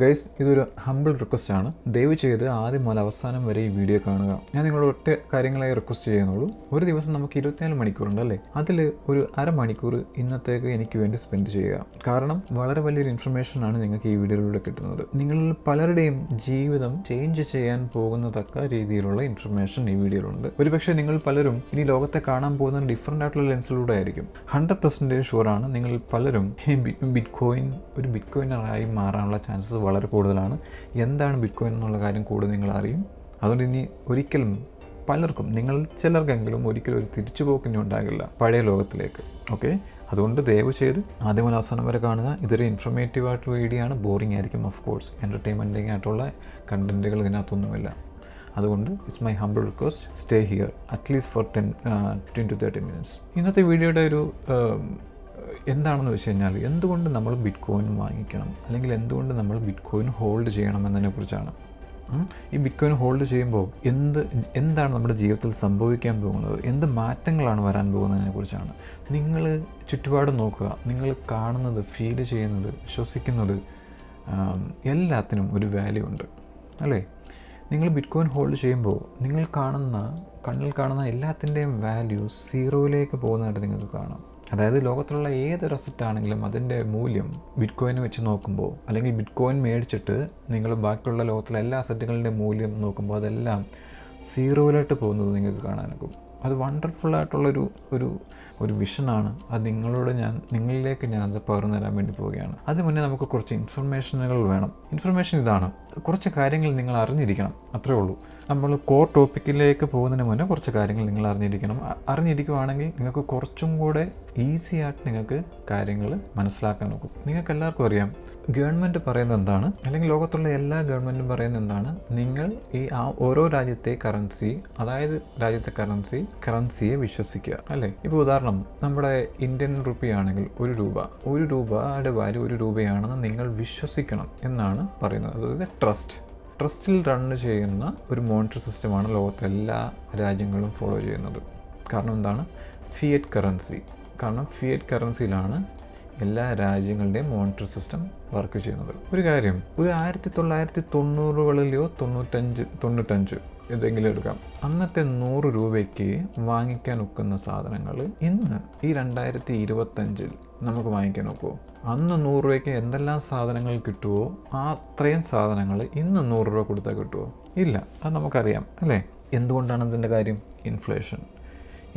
Guys, ഇതൊരു humble request ആണ്. ദയവ് ചെയ്ത് ആദ്യം മുതൽ അവസാനം വരെ ഈ വീഡിയോ കാണുക. ഞാൻ നിങ്ങളോട് ഒറ്റ കാര്യങ്ങളായി റിക്വസ്റ്റ് ചെയ്യുന്നുള്ളൂ. ഒരു ദിവസം നമുക്ക് 24 മണിക്കൂറുണ്ട് അല്ലേ? അതിൽ ഒരു അരമണിക്കൂർ ഇന്നത്തേക്ക് എനിക്ക് വേണ്ടി സ്പെൻഡ് ചെയ്യുക. കാരണം വളരെ വലിയൊരു ഇൻഫർമേഷൻ ആണ് നിങ്ങൾക്ക് ഈ വീഡിയോയിലൂടെ കിട്ടുന്നത്. നിങ്ങളിൽ പലരുടെയും ജീവിതം ചേഞ്ച് ചെയ്യാൻ പോകുന്നതക്ക രീതിയിലുള്ള ഇൻഫർമേഷൻ ഈ വീഡിയോയിലുണ്ട്. ഒരുപക്ഷെ നിങ്ങൾ പലരും ഇനി ലോകത്തെ കാണാൻ പോകുന്ന ഡിഫറൻ്റ് ആയിട്ടുള്ള ലെൻസിലൂടെ ആയിരിക്കും. 100% ഷുവറാണ് നിങ്ങളിൽ പലരും ഒരു ബിറ്റ് കോയിനറായി മാറാനുള്ള ചാൻസസ് വളരെ കൂടുതലാണ്. എന്താണ് ബിറ്റ് കോയിൻ എന്നുള്ള കാര്യം കൂടുതൽ നിങ്ങൾ അറിയും. അതുകൊണ്ട് ഇനി ഒരിക്കലും പലർക്കും, നിങ്ങൾ ചിലർക്കെങ്കിലും ഒരിക്കലും ഒരു തിരിച്ചുപോക്കിനി ഉണ്ടാകില്ല പഴയ ലോകത്തിലേക്ക്. ഓക്കെ, അതുകൊണ്ട് ദയവ് ചെയ്ത് ആദ്യം മുതൽ അവസാനം വരെ കാണുക. ഇതൊരു ഇൻഫർമേറ്റീവ് ആയിട്ടുള്ള വീഡിയോ ആണ്. ബോറിംഗ് ആയിരിക്കും, ഓഫ് കോഴ്സ്. എൻ്റർടൈൻമെൻറ്റിംഗ് ആയിട്ടുള്ള കണ്ടൻറ്റുകൾ ഇതിനകത്തൊന്നുമില്ല. അതുകൊണ്ട് it's my humble request, stay here at least for 10 to 30 minutes. ഇന്നത്തെ വീഡിയോയുടെ ഒരു എന്താണെന്ന് വെച്ച് കഴിഞ്ഞാൽ, എന്തുകൊണ്ട് നമ്മൾ ബിറ്റ് കോയിൻ വാങ്ങിക്കണം, അല്ലെങ്കിൽ എന്തുകൊണ്ട് നമ്മൾ ബിറ്റ് കോയിൻ ഹോൾഡ് ചെയ്യണം എന്നതിനെക്കുറിച്ചാണ്. ഈ ബിറ്റ് കോയിൻ ഹോൾഡ് ചെയ്യുമ്പോൾ എന്താണ് നമ്മുടെ ജീവിതത്തിൽ സംഭവിക്കാൻ പോകുന്നത്, എന്ത് മാറ്റങ്ങളാണ് വരാൻ പോകുന്നതിനെക്കുറിച്ചാണ്. നിങ്ങൾ ചുറ്റുപാട് നോക്കുക. നിങ്ങൾ കാണുന്നത്, ഫീൽ ചെയ്യുന്നത്, ശ്വസിക്കുന്നത് എല്ലാത്തിനും ഒരു വാല്യൂ ഉണ്ട് അല്ലേ? നിങ്ങൾ ബിറ്റ് കോയിൻ ഹോൾഡ് ചെയ്യുമ്പോൾ കണ്ണിൽ കാണുന്ന എല്ലാത്തിൻ്റെയും വാല്യൂ സീറോയിലേക്ക് പോകുന്നതായിട്ട് നിങ്ങൾക്ക് കാണാം. അതായത് ലോകത്തിലുള്ള ഏതൊരു അസറ്റാണെങ്കിലും അതിൻ്റെ മൂല്യം ബിറ്റ് കോയിനെ വെച്ച് നോക്കുമ്പോൾ, അല്ലെങ്കിൽ ബിറ്റ് കോയിൻ മേടിച്ചിട്ട് നിങ്ങൾ ബാക്കിയുള്ള ലോകത്തിലെ എല്ലാ അസറ്റുകളുടെ മൂല്യം നോക്കുമ്പോൾ അതെല്ലാം സീറോയിലോട്ട് പോകുന്നത് നിങ്ങൾക്ക് കാണാനാകും. അത് വണ്ടർഫുള്ളായിട്ടുള്ളൊരു ഒരു വിഷനാണ്. അത് നിങ്ങളിലേക്ക് ഞാൻ അത് പകർന്നു തരാൻ വേണ്ടി പോവുകയാണ്. അതിന് മുന്നേ നമുക്ക് കുറച്ച് ഇൻഫർമേഷനുകൾ വേണം. ഇൻഫർമേഷൻ ഇതാണ്: കുറച്ച് കാര്യങ്ങൾ നിങ്ങൾ അറിഞ്ഞിരിക്കണം, അത്രേ ഉള്ളൂ. നമ്മൾ കോർ ടോപ്പിക്കിലേക്ക് പോകുന്നതിന് മുന്നേ കുറച്ച് കാര്യങ്ങൾ നിങ്ങൾ അറിഞ്ഞിരിക്കുവാണെങ്കിൽ നിങ്ങൾക്ക് കുറച്ചും കൂടെ ഈസി ആയിട്ട് നിങ്ങൾക്ക് കാര്യങ്ങൾ മനസ്സിലാക്കാൻ നോക്കും. നിങ്ങൾക്ക് എല്ലാവർക്കും അറിയാം, ഗവൺമെൻറ് പറയുന്നത് എന്താണ്, അല്ലെങ്കിൽ ലോകത്തുള്ള എല്ലാ ഗവൺമെൻറ്റും പറയുന്നത് എന്താണ്, നിങ്ങൾ ഓരോ രാജ്യത്തെ രാജ്യത്തെ കറൻസിയെ വിശ്വസിക്കുക അല്ലേ? ഇപ്പോൾ ഉദാഹരണം, നമ്മുടെ ഇന്ത്യൻ റുപ്പി ആണെങ്കിൽ ഒരു രൂപയുടെ വാല്യൂ 1 രൂപയാണെന്ന് നിങ്ങൾ വിശ്വസിക്കണം എന്നാണ് പറയുന്നത്. അതായത് ട്രസ്റ്റിൽ റൺ ചെയ്യുന്ന ഒരു മോണിറ്ററി സിസ്റ്റമാണ് ലോകത്തെ എല്ലാ രാജ്യങ്ങളും ഫോളോ ചെയ്യുന്നത്. കാരണം എന്താണ്? ഫിയറ്റ് കറൻസിയിലാണ് എല്ലാ രാജ്യങ്ങളുടെയും മോണിറ്ററി സിസ്റ്റം വർക്ക് ചെയ്യുന്നത്. ഒരു കാര്യം, ഒരു 1990-കളിലെയോ 95 ഏതെങ്കിലും എടുക്കാം. അന്നത്തെ 100 രൂപയ്ക്ക് വാങ്ങിക്കാൻ ഒക്കുന്ന സാധനങ്ങൾ ഇന്ന് ഈ 2025 നമുക്ക് വാങ്ങിക്കാൻ ഒക്കുമോ? അന്ന് 100 രൂപയ്ക്ക് എന്തെല്ലാം സാധനങ്ങൾ കിട്ടുമോ അത്രയും സാധനങ്ങൾ ഇന്ന് 100 രൂപ കൊടുത്താൽ കിട്ടുമോ? ഇല്ല. അത് നമുക്കറിയാം അല്ലേ? എന്തുകൊണ്ടാണ് അതിൻ്റെ കാര്യം?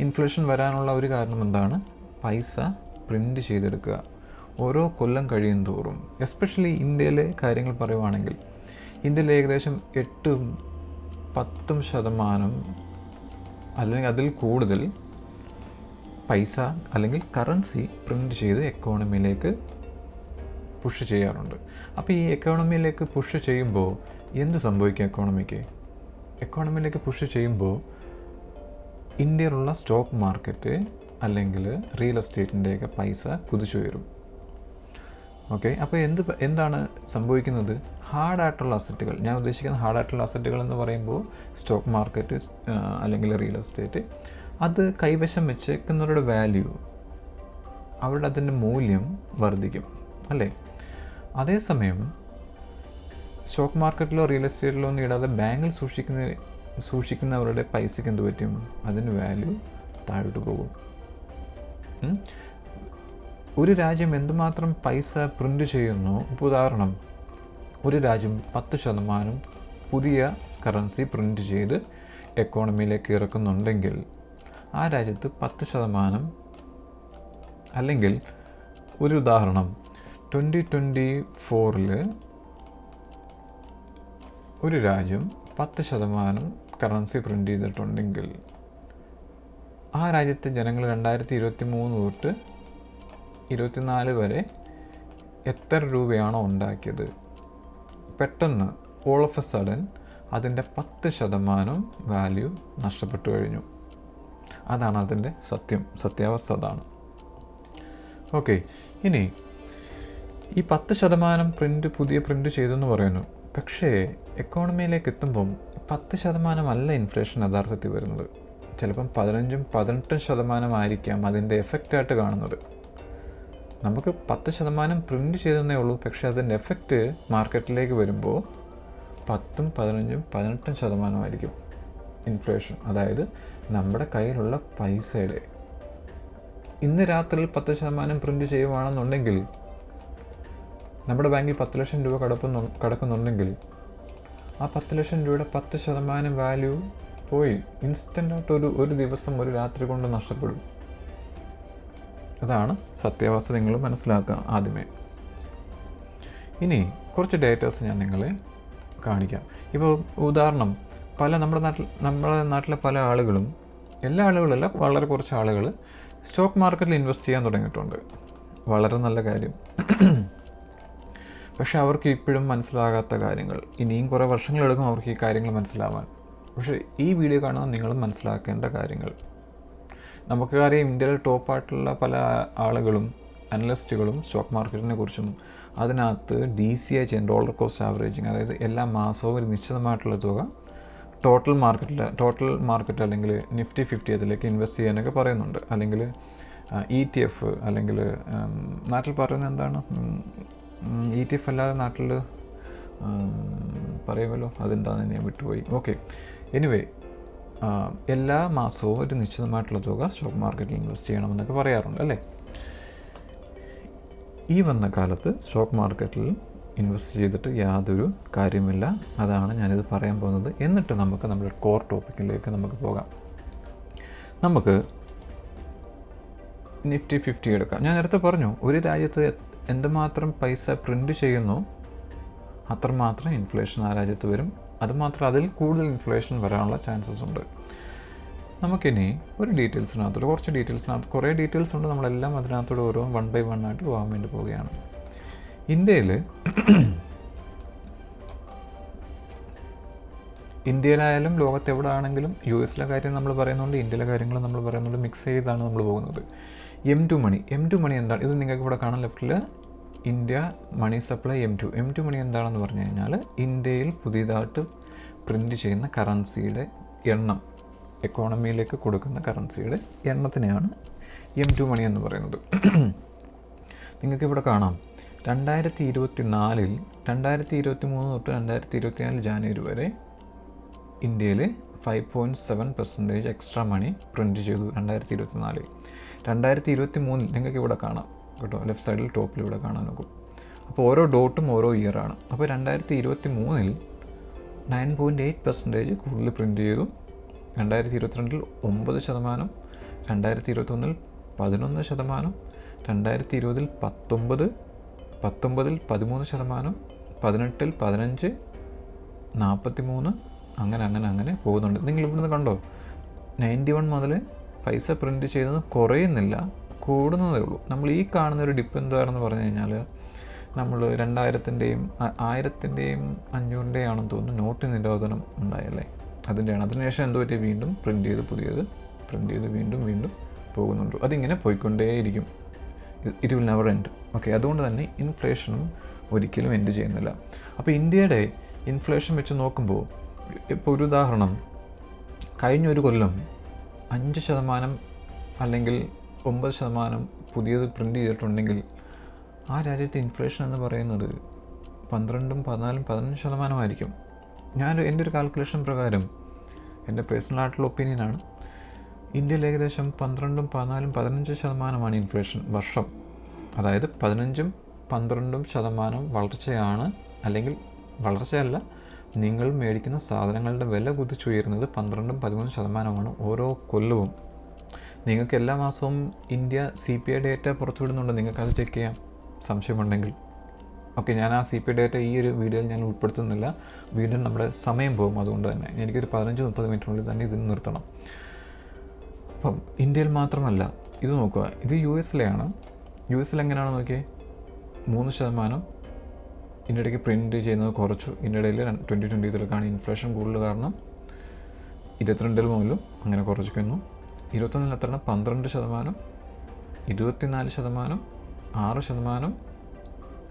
ഇൻഫ്ലേഷൻ വരാനുള്ള ഒരു കാരണം എന്താണ്? പൈസ പ്രിൻ്റ് ചെയ്തെടുക്കുക. ഓരോ കൊല്ലം കഴിയും തോറും, എസ്പെഷ്യലി ഇന്ത്യയിലെ കാര്യങ്ങൾ പറയുവാണെങ്കിൽ, ഇന്ത്യയിൽ ഏകദേശം 8-10% അല്ലെങ്കിൽ അതിൽ കൂടുതൽ പൈസ അല്ലെങ്കിൽ കറൻസി പ്രിൻ്റ് ചെയ്ത് എക്കോണമിയിലേക്ക് പുഷ് ചെയ്യാറുണ്ട്. അപ്പോൾ ഈ എക്കോണമിയിലേക്ക് പുഷ് ചെയ്യുമ്പോൾ എന്ത് സംഭവിക്കും? എക്കോണമിയിലേക്ക് പുഷ് ചെയ്യുമ്പോൾ ഇന്ത്യയിലുള്ള സ്റ്റോക്ക് മാർക്കറ്റ് അല്ലെങ്കിൽ റിയൽ എസ്റ്റേറ്റിൻ്റെയൊക്കെ പൈസ കുതിച്ചുയരും. ഓക്കെ, അപ്പോൾ എന്താണ് സംഭവിക്കുന്നത്? ഹാർഡായിട്ടുള്ള അസറ്റുകൾ, ഞാൻ ഉദ്ദേശിക്കുന്ന ഹാർഡായിട്ടുള്ള അസറ്റുകൾ എന്ന് പറയുമ്പോൾ സ്റ്റോക്ക് മാർക്കറ്റ് അല്ലെങ്കിൽ റിയൽ എസ്റ്റേറ്റ്, അത് കൈവശം വെച്ചേക്കുന്നവരുടെ വാല്യൂ, അതിൻ്റെ മൂല്യം വർദ്ധിക്കും അല്ലേ? അതേസമയം സ്റ്റോക്ക് മാർക്കറ്റിലോ റിയൽ എസ്റ്റേറ്റിലോ ഒന്നും ഇടാതെ ബാങ്കിൽ സൂക്ഷിക്കുന്നവരുടെ പൈസയ്ക്ക് എന്ത് പറ്റും? അതിന് വാല്യൂ താഴോട്ട് പോകും. ഒരു രാജ്യം എന്തുമാത്രം പൈസ പ്രിൻ്റ് ചെയ്യുന്നു, ഇപ്പോൾ ഉദാഹരണം, ഒരു രാജ്യം 10% പുതിയ കറൻസി പ്രിൻ്റ് ചെയ്ത് എക്കോണമിയിലേക്ക് ഇറക്കുന്നുണ്ടെങ്കിൽ ആ രാജ്യത്ത് 10%, അല്ലെങ്കിൽ ഒരു ഉദാഹരണം 2024 ഒരു രാജ്യം 10% കറൻസി പ്രിൻ്റ് ചെയ്തിട്ടുണ്ടെങ്കിൽ ആ രാജ്യത്തെ ജനങ്ങൾ 2023 തൊട്ട് 2024 വരെ എത്ര രൂപയാണോ ഉണ്ടാക്കിയത്, പെട്ടെന്ന് ഓൾ ഓഫ് എ സഡൻ അതിൻ്റെ 10% വാല്യൂ നഷ്ടപ്പെട്ടു കഴിഞ്ഞു. അതാണ് അതിൻ്റെ സത്യാവസ്ഥ അതാണ്. ഓക്കെ, ഇനി ഈ 10% പുതിയ പ്രിൻ്റ് ചെയ്തെന്ന് പറയുന്നു. പക്ഷേ എക്കോണമിയിലേക്ക് എത്തുമ്പം 10% അല്ല ഇൻഫ്ലേഷൻ യഥാർത്ഥത്തിൽ വരുന്നത്. ചിലപ്പം 15-18% ആയിരിക്കാം അതിൻ്റെ എഫക്റ്റായിട്ട് കാണുന്നത്. നമുക്ക് 10% പ്രിൻറ്റ് ചെയ്തതേ ഉള്ളൂ, പക്ഷേ അതിൻ്റെ എഫക്റ്റ് മാർക്കറ്റിലേക്ക് വരുമ്പോൾ 10, 15, 18% ഇൻഫ്ലേഷൻ. അതായത് നമ്മുടെ കയ്യിലുള്ള പൈസയുടെ ഇന്ന് രാത്രിയിൽ 10% പ്രിൻറ്റ് ചെയ്യുവാണെന്നുണ്ടെങ്കിൽ, നമ്മുടെ ബാങ്കിൽ 10 ലക്ഷം രൂപ കിടക്കുന്നുണ്ടെങ്കിൽ ആ 10 ലക്ഷം രൂപയുടെ 10% വാല്യൂ പോയി. ഇൻസ്റ്റൻ്റായിട്ട് ഒരു ദിവസം ഒരു രാത്രി കൊണ്ട് നഷ്ടപ്പെടും. അതാണ് സത്യാവസ്ഥ, നിങ്ങൾ മനസ്സിലാക്കുക ആദ്യമേ. ഇനി കുറച്ച് ഡേറ്റാസ് ഞാൻ നിങ്ങളെ കാണിക്കാം. ഇപ്പോൾ ഉദാഹരണം, നമ്മുടെ നാട്ടിലെ പല ആളുകളും, എല്ലാ ആളുകളല്ല, വളരെ കുറച്ച് ആളുകൾ സ്റ്റോക്ക് മാർക്കറ്റിൽ ഇൻവെസ്റ്റ് ചെയ്യാൻ തുടങ്ങിയിട്ടുണ്ട്. വളരെ നല്ല കാര്യം. പക്ഷേ അവർക്ക് ഇപ്പോഴും മനസ്സിലാകാത്ത കാര്യങ്ങൾ, ഇനിയും കുറേ വർഷങ്ങളെടുക്കും അവർക്ക് ഈ കാര്യങ്ങൾ മനസ്സിലാവാൻ. പക്ഷേ ഈ വീഡിയോ കാണുന്ന നിങ്ങളും മനസ്സിലാക്കേണ്ട കാര്യങ്ങൾ. നമുക്കറിയാം, ഇന്ത്യയിലെ ടോപ്പായിട്ടുള്ള പല ആളുകളും അനലിസ്റ്റുകളും സ്റ്റോക്ക് മാർക്കറ്റിനെ കുറിച്ചും അതിനകത്ത് DCI ചെയ്യുന്ന ഡോളർ കോസ്റ്റ് ആവറേജിങ്, അതായത് എല്ലാ മാസവും ഒരു നിശ്ചിതമായിട്ടുള്ള തുക ടോട്ടൽ മാർക്കറ്റ് അല്ലെങ്കിൽ നിഫ്റ്റി 50 അതിലേക്ക് ഇൻവെസ്റ്റ് ചെയ്യാനൊക്കെ പറയുന്നുണ്ട്. അല്ലെങ്കിൽ ETF, അല്ലെങ്കിൽ നാട്ടിൽ പറയുന്നത് എന്താണ്, ETF അല്ലാതെ നാട്ടിൽ പറയുമല്ലോ, അതെന്താണെന്ന് ഞാൻ വിട്ടുപോയി. ഓക്കെ, എനിവേ, എല്ലാ മാസവും ഒരു നിശ്ചിതമായിട്ടുള്ള തുക സ്റ്റോക്ക് മാർക്കറ്റിൽ ഇൻവെസ്റ്റ് ചെയ്യണമെന്നൊക്കെ പറയാറുണ്ട് അല്ലേ. ഈ വന്ന കാലത്ത് സ്റ്റോക്ക് മാർക്കറ്റിൽ ഇൻവെസ്റ്റ് ചെയ്തിട്ട് യാതൊരു കാര്യമില്ല. അതാണ് ഞാനിത് പറയാൻ പോകുന്നത്. എന്നിട്ട് നമുക്ക് നമ്മുടെ കോർ ടോപ്പിക്കിലേക്ക് നമുക്ക് പോകാം. നമുക്ക് നിഫ്റ്റി 50 എടുക്കാം. ഞാൻ നേരത്തെ പറഞ്ഞു, ഒരു രാജ്യത്ത് എന്തുമാത്രം പൈസ പ്രിൻ്റ് ചെയ്യുന്നു അത്രമാത്രം ഇൻഫ്ലേഷൻ ആ രാജ്യത്ത് വരും. അതുമാത്രം അതിൽ കൂടുതൽ ഇൻഫ്ലേഷൻ വരാനുള്ള ചാൻസസ് ഉണ്ട്. നമുക്കിനി കുറച്ച് ഡീറ്റെയിൽസിനകത്ത് കുറേ ഡീറ്റെയിൽസ് ഉണ്ട്. നമ്മളെല്ലാം അതിനകത്തോട് ഓരോ 1 by 1 ആയിട്ട് പോകാൻ വേണ്ടി പോവുകയാണ്. ഇന്ത്യയിലായാലും ലോകത്തെവിടെ ആണെങ്കിലും US കാര്യം നമ്മൾ പറയുന്നുണ്ട്, ഇന്ത്യയിലെ കാര്യങ്ങൾ നമ്മൾ പറയുന്നുണ്ട്, മിക്സ് ചെയ്താണ് നമ്മൾ പോകുന്നത്. M2 മണി എന്താണ്? ഇത് നിങ്ങൾക്ക് ഇവിടെ കാണാൻ ലെഫ്റ്റിൽ ഇന്ത്യ മണി സപ്ലൈ M2 മണി എന്താണെന്ന് പറഞ്ഞു കഴിഞ്ഞാൽ, ഇന്ത്യയിൽ പുതിയതായിട്ട് പ്രിൻ്റ് ചെയ്യുന്ന കറൻസിയുടെ എണ്ണം, എക്കോണമിയിലേക്ക് കൊടുക്കുന്ന കറൻസിയുടെ എണ്ണത്തിനെയാണ് M2 മണി എന്ന് പറയുന്നത്. നിങ്ങൾക്കിവിടെ കാണാം, 2023 തൊട്ട് 2024 ജാനുവരി വരെ ഇന്ത്യയിൽ 5.7% എക്സ്ട്രാ മണി പ്രിൻ്റ് ചെയ്തു 2024. 2023 നിങ്ങൾക്ക് ഇവിടെ കാണാം കേട്ടോ, ലെഫ്റ്റ് സൈഡിൽ ടോപ്പിൽ ഇവിടെ കാണാൻ നോക്കും. അപ്പോൾ ഓരോ ഡോട്ടും ഓരോ ഇയറാണ്. അപ്പോൾ 2023 9.8% കൂടുതൽ പ്രിൻ്റ് ചെയ്തു. 2022 9%, 2021 11%, 2020 19, 19 13%, 18 15, 43, അങ്ങനെ പോകുന്നുണ്ട്. നിങ്ങൾ ഇവിടുന്ന് കണ്ടോ, 91 മുതൽ പൈസ പ്രിൻ്റ് ചെയ്യുന്നത് കുറയുന്നില്ല, കൂടുന്നതേ ഉള്ളൂ. നമ്മൾ ഈ കാണുന്ന ഒരു ഡിപ്പ് എന്താണെന്ന് പറഞ്ഞു കഴിഞ്ഞാൽ, നമ്മൾ 2000-ൻ്റെയും 1000-ൻ്റെയും 500-ൻ്റെയും ആണെന്ന് തോന്നുന്നു നോട്ട് നിരോധനം ഉണ്ടായല്ലേ, അതിൻ്റെയാണ്. അതിനുശേഷം എന്ത് പറ്റി, വീണ്ടും പ്രിൻ്റ് ചെയ്ത് പുതിയത് പ്രിൻ്റ് ചെയ്ത് വീണ്ടും പോകുന്നുണ്ട്. അതിങ്ങനെ പോയിക്കൊണ്ടേയിരിക്കും. It will never end. Okay, അതുകൊണ്ട് തന്നെ ഇൻഫ്ലേഷനും ഒരിക്കലും എൻഡ് ചെയ്യുന്നില്ല. അപ്പോൾ ഇന്ത്യയുടെ ഇൻഫ്ലേഷൻ വെച്ച് നോക്കുമ്പോൾ, ഇപ്പോൾ ഒരു ഉദാഹരണം, കഴിഞ്ഞൊരു കൊല്ലം 5% അല്ലെങ്കിൽ 9% പുതിയത് പ്രിൻ്റ് ചെയ്തിട്ടുണ്ടെങ്കിൽ ആ രാജ്യത്തെ ഇൻഫ്ലേഷൻ എന്ന് പറയുന്നത് 12, 14, 15% എൻ്റെ ഒരു കാൽക്കുലേഷൻ പ്രകാരം, എൻ്റെ പേഴ്സണലായിട്ടുള്ള ഒപ്പീനിയനാണ്, ഇന്ത്യയിൽ ഏകദേശം 12, 14, 15% ഇൻഫ്ലേഷൻ വർഷം. അതായത് 15, 12% വളർച്ചയാണ്. അല്ലെങ്കിൽ വളർച്ചയല്ല, നിങ്ങൾ മേടിക്കുന്ന സാധനങ്ങളുടെ വില കുതിച്ചുയരുന്നത് 12, 13% ഓരോ കൊല്ലവും. നിങ്ങൾക്ക് എല്ലാ മാസവും ഇന്ത്യ CPI ഡേറ്റ പുറത്തുവിടുന്നുണ്ട്, നിങ്ങൾക്കത് ചെക്ക് ചെയ്യാം സംശയമുണ്ടെങ്കിൽ. ഓക്കെ, ഞാൻ ആ CPI ഡേറ്റ ഈ ഒരു വീഡിയോയിൽ ഞാൻ ഉൾപ്പെടുത്തുന്നില്ല, വീണ്ടും നമ്മുടെ സമയം പോകും. അതുകൊണ്ട് തന്നെ എനിക്കൊരു 15-30 മിനിറ്റിനുള്ളിൽ തന്നെ ഇത് നിർത്തണം. അപ്പം ഇന്ത്യയിൽ മാത്രമല്ല, ഇത് നോക്കുക, ഇത് US-ലെയാണ്. US-ൽ എങ്ങനെയാണെന്ന് നോക്കിയേ, 3% ഇന്ത്യയിലേക്ക് പ്രിൻ്റ് ചെയ്യുന്നത് കുറച്ചു. ഇന്ത്യയിൽ 2023 ഇൻഫ്ലേഷൻ കൂടുതൽ കാരണം 22 മുതലും അങ്ങനെ കുറച്ചിരിക്കുന്നു. 21 എത്ര, 12%, 24%, 6%,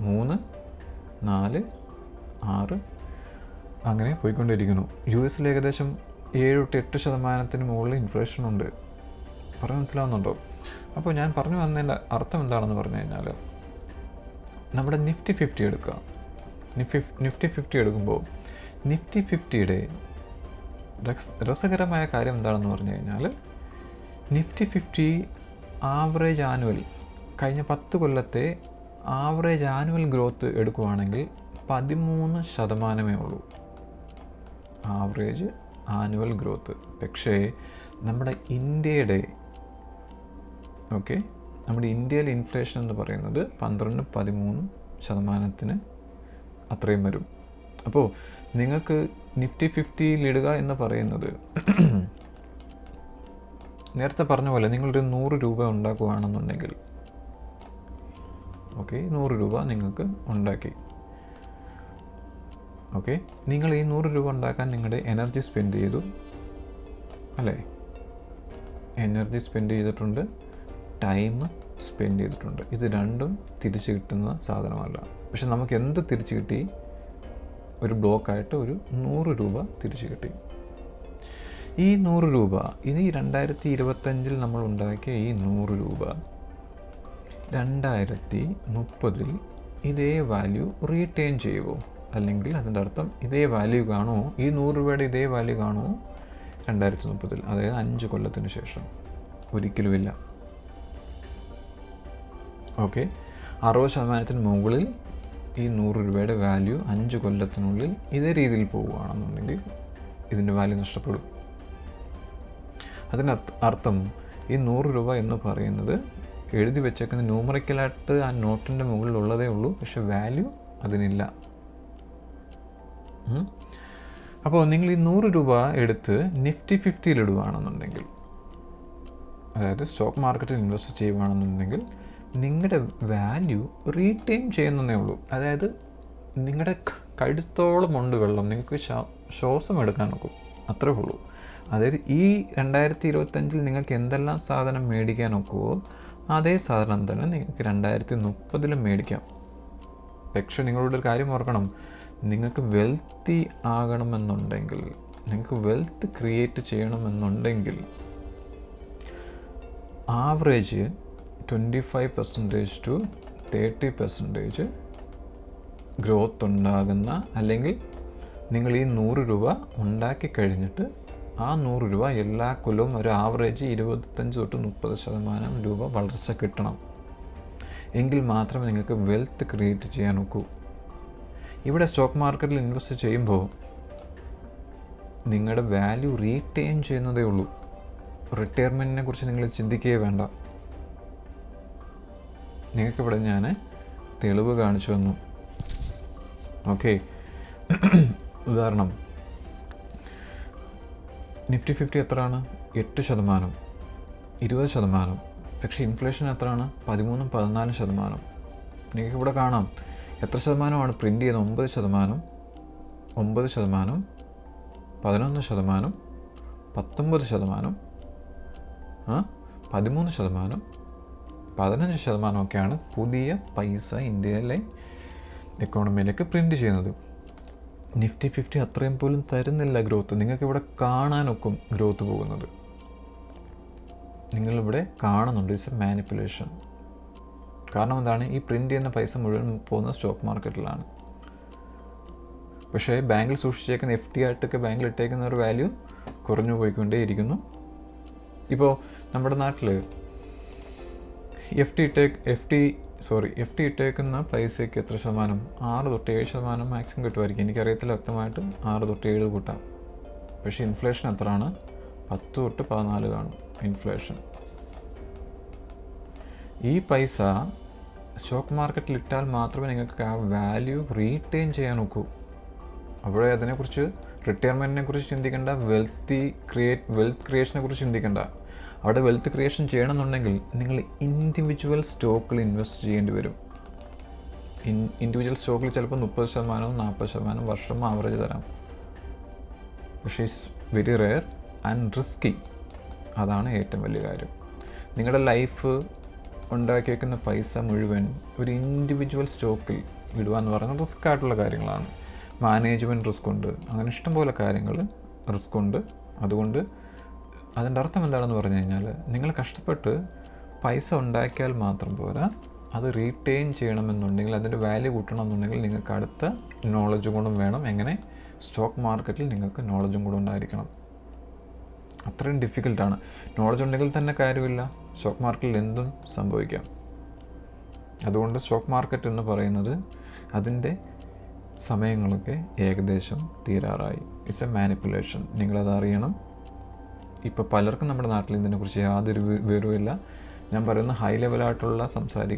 3, 4, 6 അങ്ങനെ പോയിക്കൊണ്ടിരിക്കുന്നു. US-ൽ ഏകദേശം 7-8% മുകളിൽ ഇൻഫ്ലേഷൻ ഉണ്ട്. പറഞ്ഞ് മനസ്സിലാവുന്നുണ്ടോ? അപ്പോൾ ഞാൻ പറഞ്ഞു വന്നതിൻ്റെ അർത്ഥം എന്താണെന്ന് പറഞ്ഞു കഴിഞ്ഞാൽ, നമ്മുടെ നിഫ്റ്റി 50 എടുക്കുക. നിഫ്റ്റി 50 എടുക്കുമ്പോൾ നിഫ്റ്റി 50യുടെ രസകരമായ കാര്യം എന്താണെന്ന് പറഞ്ഞു കഴിഞ്ഞാൽ, നിഫ്റ്റി 50 ആവറേജ് ആനുവൽ കഴിഞ്ഞ 10 കൊല്ലത്തെ ആവറേജ് ആനുവൽ ഗ്രോത്ത് എടുക്കുകയാണെങ്കിൽ 13% ഉള്ളൂ ആവറേജ് ആനുവൽ ഗ്രോത്ത്. പക്ഷേ നമ്മുടെ ഇന്ത്യയുടെ നമ്മുടെ ഇന്ത്യയിലെ ഇൻഫ്ലേഷൻ എന്ന് പറയുന്നത് 12-13% അത്രയും വരും. അപ്പോൾ നിങ്ങൾക്ക് നിഫ്റ്റി 50 ഇടുക എന്ന് പറയുന്നത് നേരത്തെ പറഞ്ഞ പോലെ നിങ്ങളൊരു 100 രൂപ ഉണ്ടാക്കുകയാണെന്നുണ്ടെങ്കിൽ 100 രൂപ നിങ്ങൾക്ക് ഉണ്ടാക്കി. നിങ്ങൾ ഈ 100 രൂപ ഉണ്ടാക്കാൻ നിങ്ങളുടെ എനർജി സ്പെൻഡ് ചെയ്തു അല്ലേ? എനർജി സ്പെൻഡ് ചെയ്തിട്ടുണ്ട്, ടൈം സ്പെൻഡ് ചെയ്തിട്ടുണ്ട്. ഇത് രണ്ടും തിരിച്ച് കിട്ടുന്ന സാധനമല്ല. പക്ഷെ നമുക്ക് എന്ത് തിരിച്ച് കിട്ടി? ഒരു ബ്ലോക്കായിട്ട് ഒരു 100 രൂപ തിരിച്ച് കിട്ടി. ഈ 100 രൂപ ഇനി 2025 നമ്മൾ ഉണ്ടാക്കിയ ഈ 100 രൂപ 2030 ഇതേ വാല്യൂ റീറ്റെയിൻ ചെയ്യുമോ? അല്ലെങ്കിൽ അതിൻ്റെ അർത്ഥം ഇതേ വാല്യൂ കാണുമോ? ഈ 100 രൂപയുടെ ഇതേ വാല്യൂ കാണുമോ 2030, അതായത് 5 കൊല്ലത്തിന് ശേഷം? ഒരിക്കലുമില്ല. 60% മുകളിൽ ഈ 100 രൂപയുടെ വാല്യൂ 5 കൊല്ലത്തിനുള്ളിൽ ഇതേ രീതിയിൽ പോവുകയാണെന്നുണ്ടെങ്കിൽ ഇതിൻ്റെ വാല്യൂ നഷ്ടപ്പെടും. അതിന് അർത്ഥം ഈ 100 രൂപ എന്ന് പറയുന്നത് എഴുതി വെച്ചേക്കുന്ന ന്യൂമറിക്കലായിട്ട് ആ നോട്ടിൻ്റെ മുകളിലുള്ളതേ ഉള്ളൂ, പക്ഷെ വാല്യൂ അതിനില്ല. അപ്പോൾ നിങ്ങൾ ഈ 100 രൂപ എടുത്ത് നിഫ്റ്റി 50 ഇടുകയാണെന്നുണ്ടെങ്കിൽ, അതായത് സ്റ്റോക്ക് മാർക്കറ്റിൽ ഇൻവെസ്റ്റ് ചെയ്യുകയാണെന്നുണ്ടെങ്കിൽ നിങ്ങളുടെ വാല്യൂ റീറ്റെയിൻ ചെയ്യുന്നതേ ഉള്ളൂ. അതായത് നിങ്ങളുടെ കഴുത്തോളം ഉണ്ട് വെള്ളം, നിങ്ങൾക്ക് ശ്വാസം എടുക്കാൻ നോക്കും, അത്രേ ഉള്ളൂ. അതായത് ഈ 2025 നിങ്ങൾക്ക് എന്തെല്ലാം സാധനം മേടിക്കാൻ നോക്കുമോ അതേ സാധനം തന്നെ നിങ്ങൾക്ക് 2030 മേടിക്കാം. പക്ഷേ നിങ്ങളോട് ഒരു കാര്യം ഓർക്കണം, നിങ്ങൾക്ക് വെൽത്തി ആകണമെന്നുണ്ടെങ്കിൽ, നിങ്ങൾക്ക് വെൽത്ത് ക്രിയേറ്റ് ചെയ്യണമെന്നുണ്ടെങ്കിൽ ആവറേജ് 25% to 30% ഗ്രോത്ത് ഉണ്ടാകുന്ന, അല്ലെങ്കിൽ നിങ്ങൾ ഈ 100 രൂപ ഉണ്ടാക്കി കഴിഞ്ഞിട്ട് ആ 100 രൂപ എല്ലാ കൊല്ലവും ഒരു ആവറേജ് 25-30% രൂപ വളർച്ച കിട്ടണം. എങ്കിൽ മാത്രമേ നിങ്ങൾക്ക് വെൽത്ത് ക്രിയേറ്റ് ചെയ്യാൻ നോക്കൂ. ഇവിടെ സ്റ്റോക്ക് മാർക്കറ്റിൽ ഇൻവെസ്റ്റ് ചെയ്യുമ്പോൾ നിങ്ങളുടെ വാല്യൂ റീറ്റെയിൻ ചെയ്യുന്നതേ ഉള്ളൂ. റിട്ടയർമെൻറ്റിനെ കുറിച്ച് നിങ്ങൾ ചിന്തിക്കുകയേ വേണ്ട. നിങ്ങൾക്കിവിടെ ഞാൻ തെളിവ് കാണിച്ചു തന്നു. ഉദാഹരണം, നിഫ്റ്റി 50 എത്രയാണ്? 8%, 20%. പക്ഷേ ഇൻഫ്ലേഷൻ എത്രയാണ്? 13-14%. നിങ്ങൾക്കിവിടെ കാണാം എത്ര ശതമാനമാണ് പ്രിൻ്റ് ചെയ്യുന്നത്? 9%, 9%, 11%, 19%, 13%, 15% ഒക്കെയാണ് പുതിയ പൈസ ഇന്ത്യയിലെ എക്കോണമിയിലേക്ക് പ്രിൻ്റ് ചെയ്യുന്നത്. നിഫ്റ്റി 50 അത്രയും പോലും തരുന്നില്ല ഗ്രോത്ത്. നിങ്ങൾക്കിവിടെ കാണാനൊക്കും ഗ്രോത്ത് പോകുന്നത്. നിങ്ങളിവിടെ കാണുന്നുണ്ട്. It's A manipulation. കാരണം എന്താണ്? ഈ പ്രിൻ്റ് ചെയ്യുന്ന പൈസ മുഴുവൻ പോകുന്നത് സ്റ്റോക്ക് മാർക്കറ്റിലാണ്. പക്ഷേ ബാങ്കിൽ സൂക്ഷിച്ചേക്കുന്ന FD ആയിട്ടൊക്കെ ബാങ്കിൽ ഇട്ടേക്കുന്ന ഒരു വാല്യൂ കുറഞ്ഞു പോയിക്കൊണ്ടേയിരിക്കുന്നു. ഇപ്പോൾ നമ്മുടെ നാട്ടിൽ FD ഇട്ടേക്കുന്ന പൈസയ്ക്ക് എത്ര ശതമാനം? 6-7% മാക്സിമം കിട്ടുമായിരിക്കും. എനിക്കറിയത്തില്ല വ്യക്തമായിട്ട്. 6-7 കൂട്ടാം. പക്ഷേ ഇൻഫ്ലേഷൻ എത്രയാണ്? 10-14 കാണും ഇൻഫ്ലേഷൻ. ഈ പൈസ സ്റ്റോക്ക് മാർക്കറ്റിൽ ഇട്ടാൽ മാത്രമേ നിങ്ങൾക്ക് ആ വാല്യൂ റീറ്റെയിൻ ചെയ്യാൻ നോക്കൂ. അവിടെ അതിനെക്കുറിച്ച്, റിട്ടയർമെൻറ്റിനെ കുറിച്ച് ചിന്തിക്കേണ്ട, വെൽത്ത് ക്രിയേഷനെ കുറിച്ച് ചിന്തിക്കേണ്ട. അവിടെ വെൽത്ത് ക്രിയേഷൻ ചെയ്യണമെന്നുണ്ടെങ്കിൽ നിങ്ങൾ ഇൻഡിവിജ്വൽ സ്റ്റോക്കിൽ ഇൻവെസ്റ്റ് ചെയ്യേണ്ടി വരും. ഇൻഡിവിജ്വൽ സ്റ്റോക്കിൽ ചിലപ്പോൾ 30%-40% വർഷം ആവറേജ് തരാം. പക്ഷേ it's very rare and risky. അതാണ് ഏറ്റവും വലിയ കാര്യം. നിങ്ങളുടെ ലൈഫ് ഉണ്ടാക്കി വയ്ക്കുന്ന പൈസ മുഴുവൻ ഒരു ഇൻഡിവിജ്വൽ സ്റ്റോക്കിൽ ഇടുക എന്ന് പറയുന്നത് റിസ്ക് ആയിട്ടുള്ള കാര്യങ്ങളാണ്. മാനേജ്മെൻറ്റ് റിസ്ക് ഉണ്ട്, അങ്ങനെ ഇഷ്ടംപോലെ കാര്യങ്ങൾ റിസ്ക് ഉണ്ട്. അതുകൊണ്ട് അതിൻ്റെ അർത്ഥം എന്താണെന്ന് പറഞ്ഞു കഴിഞ്ഞാൽ, നിങ്ങൾ കഷ്ടപ്പെട്ട് പൈസ ഉണ്ടാക്കിയാൽ മാത്രം പോരാ, അത് റീറ്റെയിൻ ചെയ്യണമെന്നുണ്ടെങ്കിൽ, അതിൻ്റെ വാല്യൂ കൂട്ടണമെന്നുണ്ടെങ്കിൽ നിങ്ങൾക്ക് അടുത്ത നോളജ് കൊണ്ടും വേണം. എങ്ങനെ? സ്റ്റോക്ക് മാർക്കറ്റിൽ നിങ്ങൾക്ക് നോളജും കൂടെ ഉണ്ടായിരിക്കണം. അത്രയും ഡിഫിക്കൽട്ടാണ്. നോളജ് ഉണ്ടെങ്കിൽ തന്നെ കാര്യമില്ല, സ്റ്റോക്ക് മാർക്കറ്റിൽ എന്തും സംഭവിക്കാം. അതുകൊണ്ട് സ്റ്റോക്ക് മാർക്കറ്റ് എന്ന് പറയുന്നത് അതിൻ്റെ സമയങ്ങളൊക്കെ ഏകദേശം തീരാറായി. It's A manipulation. നിങ്ങളത് അറിയണം. ഇപ്പോൾ പലർക്കും നമ്മുടെ നാട്ടിൽ ഇതിനെക്കുറിച്ച് യാതൊരു വിവരവുമില്ല. ഞാൻ പറയുന്ന ഹൈ ലെവലായിട്ടുള്ള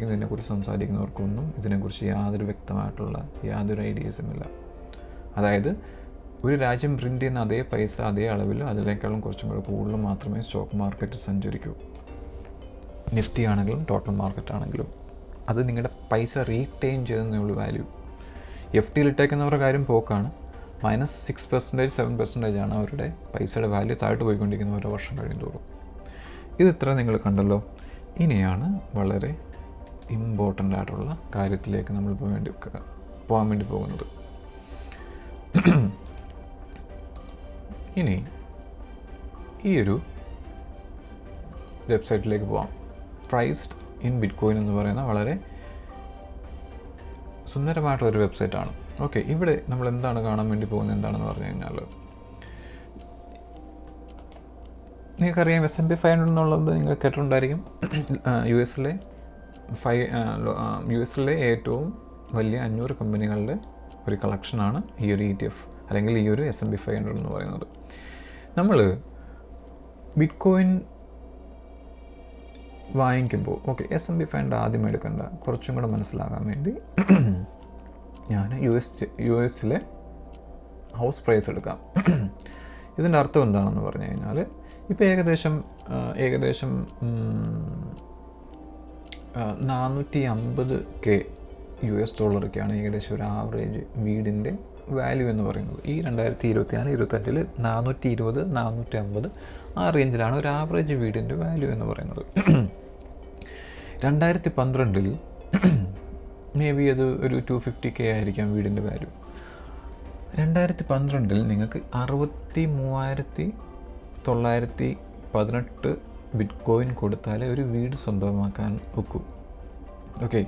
ഇതിനെക്കുറിച്ച് സംസാരിക്കുന്നവർക്കൊന്നും ഇതിനെക്കുറിച്ച് യാതൊരു വ്യക്തമായിട്ടുള്ള യാതൊരു ഐഡിയാസുമില്ല. അതായത് ഒരു രാജ്യം പ്രിൻ്റ് ചെയ്യുന്ന അതേ പൈസ അതേ അളവിൽ അതിനേക്കാളും കുറച്ചും കൂടെ കൂടുതൽ മാത്രമേ സ്റ്റോക്ക് മാർക്കറ്റ് സഞ്ചരിക്കൂ. നിഫ്റ്റി ആണെങ്കിലും ടോട്ടൽ മാർക്കറ്റ് ആണെങ്കിലും അത് നിങ്ങളുടെ പൈസ റീറ്റെയിൻ ചെയ്തതേ ഉള്ളൂ വാല്യൂ. FDയിൽ ഇട്ടേക്കുന്നവരുടെ കാര്യം പോക്കാണ്. -6%, 7% ആണ് അവരുടെ പൈസയുടെ വാല്യൂ താഴ്ത്തു പോയിക്കൊണ്ടിരിക്കുന്ന ഓരോ വർഷം കഴിയുന്തോറും. ഇത്ര നിങ്ങൾ കണ്ടല്ലോ. ഇനിയാണ് വളരെ ഇമ്പോർട്ടൻ്റ് ആയിട്ടുള്ള കാര്യത്തിലേക്ക് നമ്മൾ പോകാൻ വേണ്ടി പോകുന്നത്. ഇനി ഈ ഒരു വെബ്സൈറ്റിലേക്ക് പോകാം. പ്രൈസ്ഡ് ഇൻ ബിറ്റ്കോയിൻ എന്ന് പറയുന്ന വളരെ സുന്ദരമായിട്ടൊരു വെബ്സൈറ്റാണ്. ഓക്കെ, ഇവിടെ നമ്മൾ എന്താണ് കാണാൻ വേണ്ടി പോകുന്നത് എന്താണെന്ന് പറഞ്ഞു കഴിഞ്ഞാൽ, നിങ്ങൾക്കറിയാം S&P 500 എന്നുള്ളത് നിങ്ങൾ കേട്ടിട്ടുണ്ടായിരിക്കും. യു എസിലെ ഏറ്റവും വലിയ 500 കമ്പനികളുടെ ഒരു കളക്ഷനാണ് ഈ ഒരു ETF അല്ലെങ്കിൽ ഈ ഒരു S&P 500 എന്ന് പറയുന്നത്. നമ്മൾ ബിറ്റ്കോയിൻ വാങ്ങിക്കുമ്പോൾ S&P 500 ആദ്യം എടുക്കേണ്ട, കുറച്ചും കൂടെ മനസ്സിലാകാൻ വേണ്ടി ഞാൻ യു എസിലെ ഹൗസ് പ്രൈസ് എടുക്കാം. ഇതിൻ്റെ അർത്ഥം എന്താണെന്ന് പറഞ്ഞു കഴിഞ്ഞാൽ, ഇപ്പോൾ ഏകദേശം $450K ഏകദേശം ഒരു ആവറേജ് വീടിൻ്റെ വാല്യൂ എന്ന് പറയുന്നത്. ഈ 2024-25 420, 450 ആ റേഞ്ചിലാണ് ഒരു ആവറേജ് വീടിൻ്റെ വാല്യൂ എന്ന് പറയുന്നത്. 2012 മേ ബി അത് ഒരു 250K ആയിരിക്കാം വീടിൻ്റെ വാല്യൂ. 2012 നിങ്ങൾക്ക് 63,918 ബിറ്റ്കോയിൻ കൊടുത്താലേ ഒരു വീട് സ്വന്തമാക്കാൻ ഒക്കൂ. ഓക്കെ,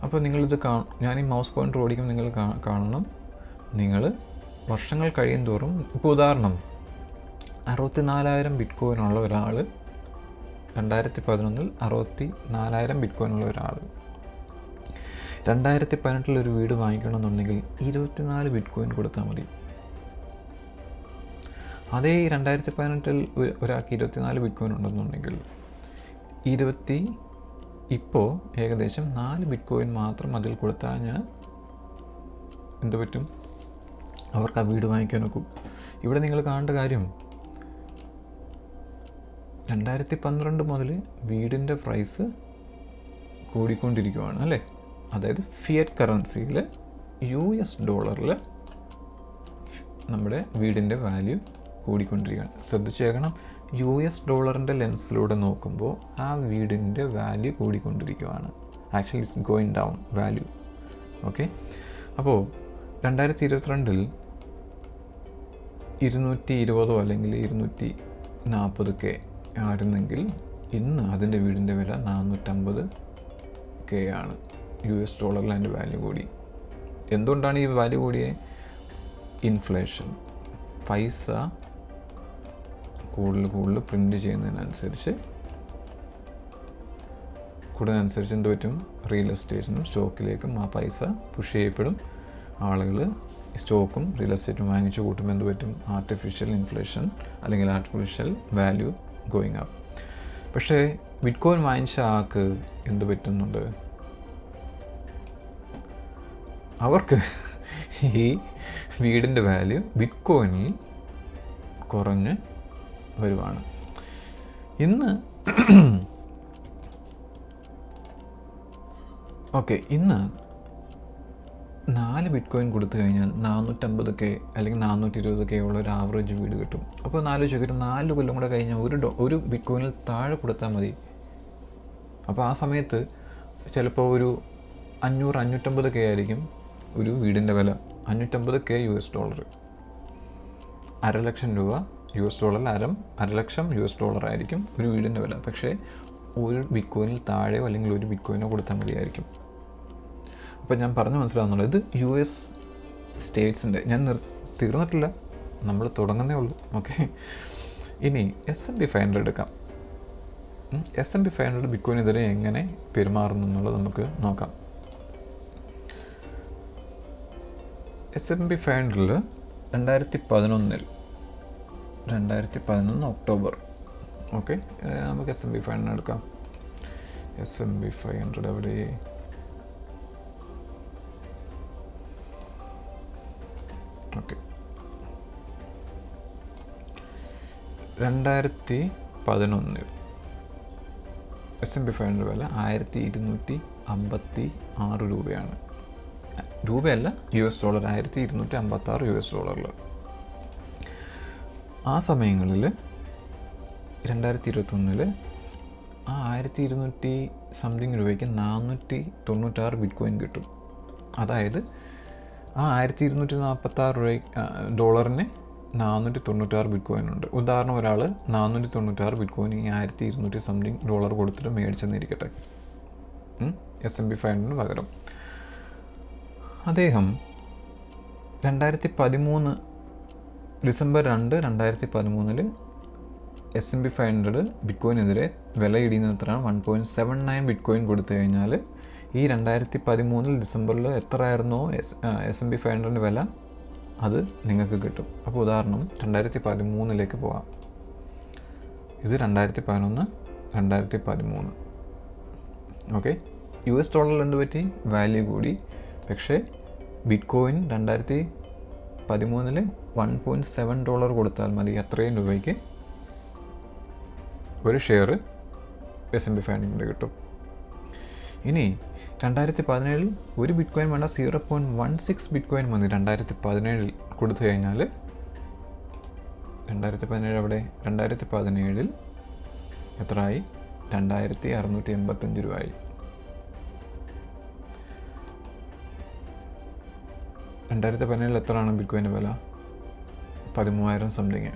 അപ്പോൾ നിങ്ങളിത് ഞാൻ ഈ മൗസ് പോയിൻ്റർ ഓടിക്കും, നിങ്ങൾ കാണണം. നിങ്ങൾ വർഷങ്ങൾ കഴിയും തോറും, ഇപ്പോൾ ഉദാഹരണം 64,000 ബിറ്റ്കോയിനുള്ള ഒരാൾ 2011 64,000 ബിറ്റ്കോയിനുള്ള ഒരാൾ 2018 ഒരു വീട് വാങ്ങിക്കണമെന്നുണ്ടെങ്കിൽ 24 ബിറ്റ്കോയിൻ കൊടുത്താൽ മതി. അതേ 2018 ഒരാൾക്ക് 24 ബിറ്റ്കോയിൻ ഉണ്ടെന്നുണ്ടെങ്കിൽ ഇപ്പോൾ ഏകദേശം 4 ബിറ്റ്കോയിൻ മാത്രം അതിൽ കൊടുത്താൽ എന്ത് പറ്റും? അവർക്ക് ആ വീട് വാങ്ങിക്കാൻ നോക്കും. ഇവിടെ നിങ്ങൾ കാണേണ്ട കാര്യം, 2012 മുതൽ വീടിൻ്റെ പ്രൈസ് കൂടിക്കൊണ്ടിരിക്കുകയാണ് അല്ലേ? അതായത് ഫിയറ്റ് കറൻസിയിൽ $, നമ്മുടെ വീടിൻ്റെ വാല്യൂ കൂടിക്കൊണ്ടിരിക്കുകയാണ്. ശ്രദ്ധിച്ചേക്കണം, $, ലെൻസിലൂടെ നോക്കുമ്പോൾ ആ വീടിൻ്റെ വാല്യൂ കൂടിക്കൊണ്ടിരിക്കുകയാണ്. Actually it's going down value. Okay, അപ്പോൾ 2022 220 അല്ലെങ്കിൽ 240K ആയിരുന്നെങ്കിൽ ഇന്ന് അതിൻ്റെ വീടിൻ്റെ വില 450K ആണ്. $, അതിൻ്റെ വാല്യൂ കൂടി. എന്തുകൊണ്ടാണ് ഈ വാല്യൂ കൂടിയത്? ഇൻഫ്ലേഷൻ. പൈസ കൂടുതൽ പ്രിൻ്റ് ചെയ്യുന്നതിനനുസരിച്ച് എന്ത് പറ്റും? റിയൽ എസ്റ്റേറ്റിനും സ്റ്റോക്കിലേക്കും ആ പൈസ പുഷ് ചെയ്യപ്പെടും. ആളുകൾ സ്റ്റോക്കും റിയൽ എസ്റ്റേറ്റും വാങ്ങിച്ചു കൂട്ടുമ്പോൾ എന്ത് പറ്റും? ആർട്ടിഫിഷ്യൽ ഇൻഫ്ലേഷൻ അല്ലെങ്കിൽ ആർട്ടിഫിഷ്യൽ വാല്യൂ ഗോയിങ് അപ്പ്. പക്ഷേ ബിറ്റ്കോയിൻ വാങ്ങിച്ച ആൾക്ക് എന്ത് പറ്റുന്നുണ്ട്? അവർക്ക് ഈ വീടിൻ്റെ വാല്യൂ ബിറ്റ്കോയിനിൽ കുറഞ്ഞ് വരുവാണ്. ഇന്ന് 4 ബിറ്റ്കോയിൻ കൊടുത്തു കഴിഞ്ഞാൽ 450K അല്ലെങ്കിൽ 420K ഉള്ള ഒരു ആവറേജ് വീട് കിട്ടും. അപ്പോൾ 4 കൊല്ലം കൂടെ കഴിഞ്ഞാൽ ഒരു ബിറ്റ്കോയിനിൽ താഴെ കൊടുത്താൽ മതി. അപ്പോൾ ആ സമയത്ത് ചിലപ്പോൾ ഒരു 500-550K ആയിരിക്കും ഒരു വീടിൻ്റെ വില. 550K $, $1,00,000 $1,00,000 ആയിരിക്കും ഒരു വീടിൻ്റെ വില. പക്ഷേ ഒരു ബിറ്റ്കോയിനിൽ താഴെയോ അല്ലെങ്കിൽ ഒരു ബിറ്റ്കോയിനോ കൊടുത്താൽ മതിയായിരിക്കും. അപ്പോൾ ഞാൻ പറഞ്ഞു മനസ്സിലാവുന്നുള്ളൂ, ഇത് US സ്റ്റേറ്റ്സിൻ്റെ, ഞാൻ തീർന്നിട്ടില്ല, നമ്മൾ തുടങ്ങുന്നേ ഉള്ളൂ. ഓക്കെ, ഇനി S&P 500 എടുക്കാം. S&P 500 ബിറ്റ്കോയിൻ ഇതിനെ എങ്ങനെ പെരുമാറുന്നു എന്നുള്ളത് നമുക്ക് നോക്കാം. S&P 500 2011 October. ഓക്കെ, നമുക്ക് S&P 500 എടുക്കാം. S&P 500 എവിടെ? ഓക്കെ, 2011 S&P 500 വില 1256 രൂപയാണ്. രൂപയല്ല, US ഡോളർ, 1256 US ഡോളറിൽ. ആ സമയങ്ങളിൽ 2021 ആ 1200 സംതിങ് രൂപയ്ക്ക് 496 ബിറ്റ്കോയിൻ കിട്ടും. അതായത് ആ 1246 ഡോളറിന് 496 ബിറ്റ്കോയിൻ ഉണ്ട്. ഉദാഹരണം, ഒരാൾ 496 ബിറ്റ്കോയിൻ ഈ 1200 സംതിങ് ഡോളർ കൊടുത്തിട്ട് മേടിച്ചെന്നിരിക്കട്ടെ S&P 500 പകരം. അദ്ദേഹം 2013 ഡിസംബർ 2, 2013 S&P 500 ബിറ്റ്കോയിനെതിരെ വില ഇടിയുന്നത് എത്രയാണ്? 1.79 ബിറ്റ്കോയിൻ കൊടുത്തു കഴിഞ്ഞാൽ ഈ 2013 ഡിസംബറിൽ എത്രയായിരുന്നോ S&P 500 വില, അത് നിങ്ങൾക്ക് കിട്ടും. അപ്പോൾ ഉദാഹരണം 2013 പോകാം. ഇത് 2011, 2013. ഓക്കെ, US ഡോളറിൽ എന്ത് പറ്റി? വാല്യൂ കൂടി. പക്ഷേ ബിറ്റ്കോയിൻ 2013 $1.7 കൊടുത്താൽ മതി, അത്രയും രൂപയ്ക്ക് ഒരു ഷെയർ S&P 500 കിട്ടും. ഇനി 2017 ഒരു ബിറ്റ്കോയിൻ വേണ്ട, 0.16 ബിറ്റ്കോയിൻ മതി 2017 കൊടുത്തു കഴിഞ്ഞാൽ. 2017 അവിടെ? 2017 എത്രയായി? 2685 രൂപയായി. 2017 എത്രയാണ് ബിറ്റ്കോയിൻ്റെ വില? 13,000 സംതിങ്.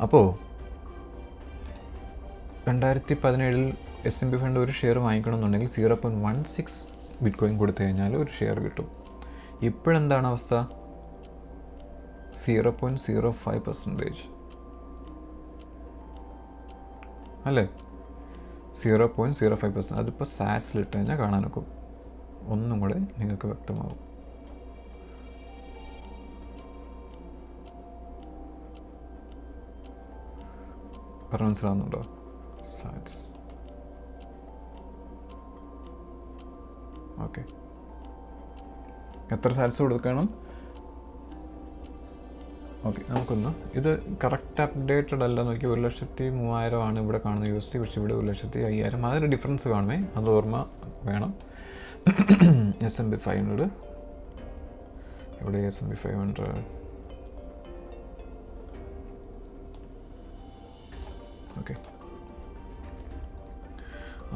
അപ്പോൾ 2017 S&P 500 ഒരു ഷെയർ വാങ്ങിക്കണമെന്നുണ്ടെങ്കിൽ 0.16 ബിറ്റ്കോയിൻ കൊടുത്തു കഴിഞ്ഞാൽ ഒരു ഷെയർ കിട്ടും. ഇപ്പോഴെന്താണ് അവസ്ഥ? 0.05% അല്ലേ? 0.05%. അതിപ്പോൾ സാറ്റ്സിലിട്ട് കഴിഞ്ഞാൽ കാണാനൊക്കും. ഒന്നും കൂടെ നിങ്ങൾക്ക് വ്യക്തമാവും. പറഞ്ഞ് മനസ്സിലാവുന്നുണ്ടോ? സാറ്റ്സ്. ഓക്കെ, എത്ര സാറ്റ്സ് കൊടുക്കണം? ഓക്കെ, നമുക്കൊന്ന് ഇത് കറക്റ്റ് അപ്ഡേറ്റഡ് അല്ല നോക്കി. 1,03,000 ആണ് ഇവിടെ കാണുന്ന USD. പക്ഷേ ഇവിടെ 1,05,000. അതൊരു ഡിഫറൻസ് കാണുമേ, അത് ഓർമ്മ വേണം. S&P 500 ഇവിടെ? S&P 500 okay,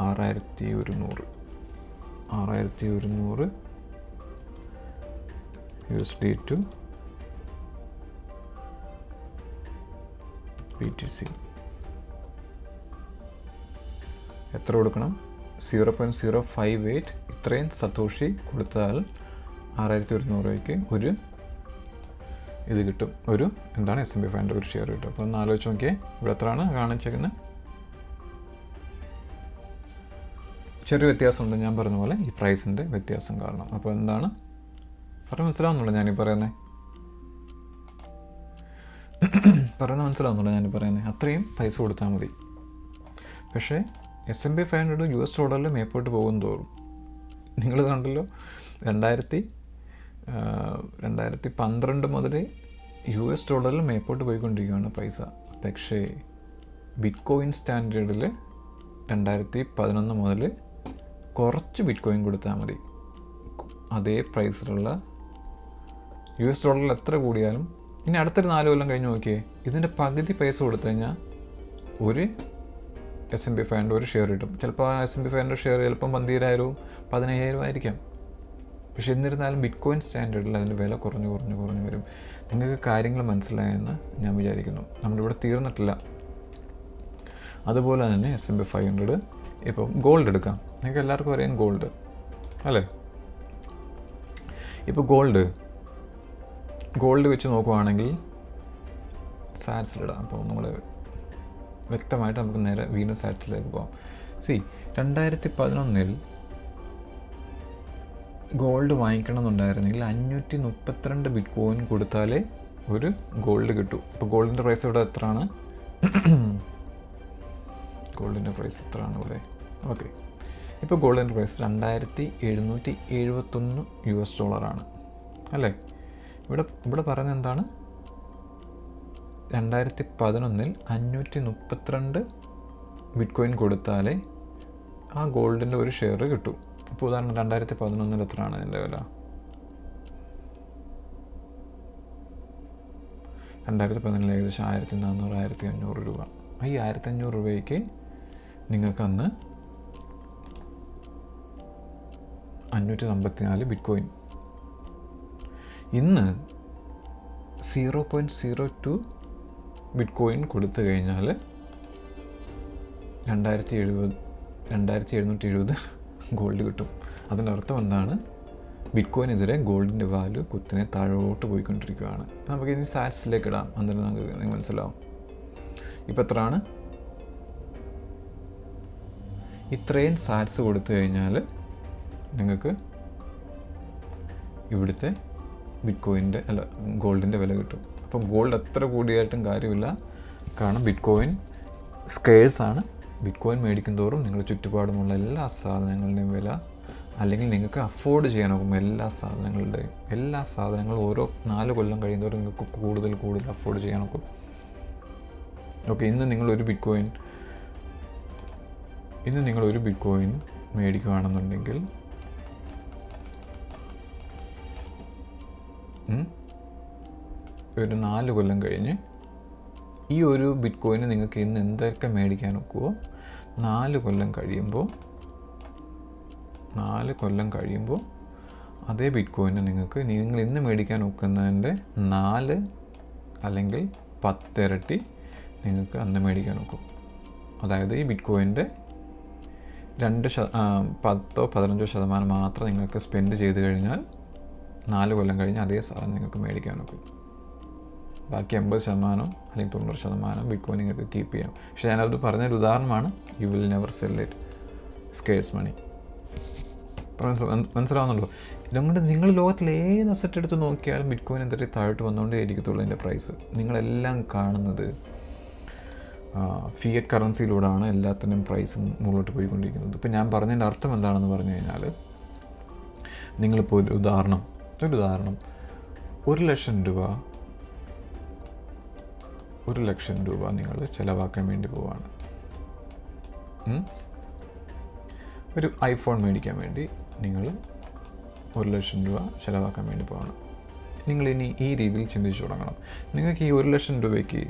6,100 USD to BTC. എത്ര കൊടുക്കണം? 0.058. ഇത്രയും സതോഷി കൊടുത്താൽ 6,100 രൂപയ്ക്ക് ഒരു ഇത് കിട്ടും. ഒരു എന്താണ് S&P 500 ഒരു ഷെയർ കിട്ടും. അപ്പോൾ ഒന്ന് ആലോചിച്ച് നോക്കിയേ, ഇവിടെ എത്രയാണ് കാണിച്ചേക്കുന്നത്? ചെറിയ വ്യത്യാസമുണ്ട്, ഞാൻ പറഞ്ഞ പോലെ ഈ പ്രൈസിൻ്റെ വ്യത്യാസം കാരണം. അപ്പോൾ എന്താണ് പറഞ്ഞ് മനസ്സിലാവുന്നുള്ളൂ ഞാനീ പറയുന്നത്? അത്രയും പൈസ കൊടുത്താൽ മതി. പക്ഷേ S&P 500 US ഡോളറിൽ മേപ്പോട്ട് പോകും തോറും നിങ്ങൾ കണ്ടല്ലോ, 2012 മുതൽ US ഡോളറിൽ മേപ്പോട്ട് പോയിക്കൊണ്ടിരിക്കുകയാണ് പൈസ. പക്ഷേ ബിറ്റ്കോയിൻ സ്റ്റാൻഡേർഡിൽ 2011 മുതൽ കുറച്ച് ബിറ്റ്കോയിൻ കൊടുത്താൽ മതി, അതേ പ്രൈസിലുള്ള US ഡോളറിൽ എത്ര കൂടിയാലും. ഇനി അടുത്തൊരു 4 കൊല്ലം കഴിഞ്ഞ് നോക്കിയേ, ഇതിൻ്റെ പകുതി പൈസ കൊടുത്തു കഴിഞ്ഞാൽ ഒരു S&P 500 ഒരു ഷെയർ കിട്ടും. ചിലപ്പോൾ ആ S&P 500 ഷെയർ ചിലപ്പം 12,000 15,000 ആയിരിക്കാം. പക്ഷെ എന്നിരുന്നാലും ബിറ്റ്കോയിൻ സ്റ്റാൻഡേർഡിൽ അതിൻ്റെ വില കുറഞ്ഞു വരും. നിങ്ങൾക്ക് കാര്യങ്ങൾ മനസ്സിലായെന്ന് ഞാൻ വിചാരിക്കുന്നു. നമ്മളിവിടെ തീർന്നിട്ടില്ല. അതുപോലെ തന്നെ S&P 500. ഇപ്പം ഗോൾഡ് എടുക്കാം. നിങ്ങൾക്ക് എല്ലാവർക്കും അറിയാം ഗോൾഡ് അല്ലേ? ഇപ്പോൾ ഗോൾഡ് വെച്ച് നോക്കുവാണെങ്കിൽ സാറ്റ്സിലിടാം. അപ്പോൾ നമ്മൾ വ്യക്തമായിട്ട് നമുക്ക് നേരെ വീണ്ടും സാറ്റ്സിലേക്ക് പോകാം. 2011 ഗോൾഡ് വാങ്ങിക്കണമെന്നുണ്ടായിരുന്നെങ്കിൽ 532 ബിറ്റ്കോയിൻ കൊടുത്താലേ ഒരു ഗോൾഡ് കിട്ടൂ. ഇപ്പോൾ ഗോൾഡിൻ്റെ പ്രൈസ് ഇവിടെ എത്രയാണ്? ഗോൾഡിൻ്റെ പ്രൈസ് എത്രയാണ് ഇവിടെ? ഓക്കെ, ഇപ്പോൾ ഗോൾഡിൻ്റെ പ്രൈസ് $2771 അല്ലേ? ഇവിടെ പറയുന്നത് എന്താണ്? 2011 532 ബിറ്റ്കോയിൻ കൊടുത്താലേ ആ ഗോൾഡിൻ്റെ ഒരു ഷെയർ കിട്ടും. ഇപ്പോൾ ഉദാഹരണം 2011 എത്രയാണ് അതിൻ്റെ വില? 2011 ഏകദേശം 1400-1500 രൂപ. ഈ 1500 രൂപയ്ക്ക് നിങ്ങൾക്ക് അന്ന് 554 ബിറ്റ്കോയിൻ. ഇന്ന് 0.02 ബിറ്റ്കോയിൻ കൊടുത്തു കഴിഞ്ഞാൽ 2770 ഗോൾഡ് കിട്ടും. അതിൻ്റെ അർത്ഥം എന്താണ്? ബിറ്റ്കോയിനെതിരെ ഗോൾഡിൻ്റെ വാല്യൂ കുത്തിനെ താഴോട്ട് പോയിക്കൊണ്ടിരിക്കുകയാണ്. നമുക്ക് ഇനി സാറ്റ്സിലേക്ക് ഇടാം, എന്നിട്ട് നിങ്ങൾക്ക് മനസ്സിലാവും. ഇപ്പം എത്രയാണ്? ഇത്രയും സാറ്റ്സ് കൊടുത്തു കഴിഞ്ഞാൽ നിങ്ങൾക്ക് ഇവിടുത്തെ ബിറ്റ്കോയിൻ്റെ ഗോൾഡിൻ്റെ വില കിട്ടും. അപ്പം ഗോൾഡ് എത്ര കൂടിയായിട്ടും കാര്യമില്ല, കാരണം ബിറ്റ്കോയിൻ സ്കെയർസാണ്. ബിറ്റ്കോയിൻ മേടിക്കും തോറും നിങ്ങളുടെ ചുറ്റുപാടുമുള്ള എല്ലാ സാധനങ്ങളുടെയും വില, അല്ലെങ്കിൽ നിങ്ങൾക്ക് അഫോർഡ് ചെയ്യാനാകും എല്ലാ സാധനങ്ങളും ഓരോ 4 കൊല്ലം കഴിയുന്നതോറും നിങ്ങൾക്ക് കൂടുതൽ അഫോർഡ് ചെയ്യാനൊക്കും. ഓക്കെ, ഇന്ന് നിങ്ങളൊരു ബിറ്റ്കോയിൻ മേടിക്കുകയാണെന്നുണ്ടെങ്കിൽ ഒരു 4 കൊല്ലം കഴിഞ്ഞ് ഈ ഒരു ബിറ്റ്കോയിന് നിങ്ങൾക്ക് ഇന്ന് എന്തൊക്കെ മേടിക്കാൻ ഒക്കുമോ 4 കൊല്ലം കഴിയുമ്പോൾ അതേ ബിറ്റ്കോയിന് നിങ്ങൾക്ക് നിങ്ങൾ ഇന്ന് മേടിക്കാൻ ഒക്കുന്നതിൻ്റെ 4 അല്ലെങ്കിൽ 10 ഇരട്ടി നിങ്ങൾക്ക് അന്ന് മേടിക്കാൻ ഒക്കും. അതായത് ഈ ബിറ്റ്കോയിൻ്റെ 10-15% മാത്രം നിങ്ങൾക്ക് സ്പെൻഡ് ചെയ്ത് കഴിഞ്ഞാൽ 4 കൊല്ലം കഴിഞ്ഞ് അതേ സാധനം നിങ്ങൾക്ക് മേടിക്കാൻ ഒക്കും. ബാക്കി 80% അല്ലെങ്കിൽ 90% ബിറ്റ്കോയിൻ നിങ്ങൾക്ക് കീപ്പ് ചെയ്യാം. പക്ഷേ ഞാനത് പറഞ്ഞൊരു ഉദാഹരണമാണ്. You will never sell it scarce money. മനസ്സിലാവുന്നുണ്ടോ? ഇതുകൊണ്ട് നിങ്ങൾ ലോകത്തിൽ ഏത് അസറ്റ് എടുത്ത് നോക്കിയാലും ബിറ്റ്കോയിൻ എന്തൊരു താഴോട്ട് വന്നുകൊണ്ടേ ഇരിക്കത്തുള്ളൂ. അതിൻ്റെ പ്രൈസ് നിങ്ങളെല്ലാം കാണുന്നത് ഫിയറ്റ് കറൻസിയിലൂടെയാണ് എല്ലാത്തിനും പ്രൈസ് മുകളിലോട്ട് പോയിക്കൊണ്ടിരിക്കുന്നത്. ഇപ്പം ഞാൻ പറഞ്ഞതിൻ്റെ അർത്ഥം എന്താണെന്ന് പറഞ്ഞു കഴിഞ്ഞാൽ, നിങ്ങളിപ്പോൾ ഒരു ഉദാഹരണം 1 ലക്ഷം രൂപ നിങ്ങൾ ചിലവാക്കാൻ വേണ്ടി പോവാണ്. ഒരു ഐഫോൺ മേടിക്കാൻ വേണ്ടി നിങ്ങൾ 1 ലക്ഷം രൂപ ചിലവാക്കാൻ വേണ്ടി പോവാണ്. നിങ്ങളിനി ഈ രീതിയിൽ ചിന്തിച്ചു തുടങ്ങണം. നിങ്ങൾക്ക് ഈ 1 ലക്ഷം രൂപയ്ക്ക്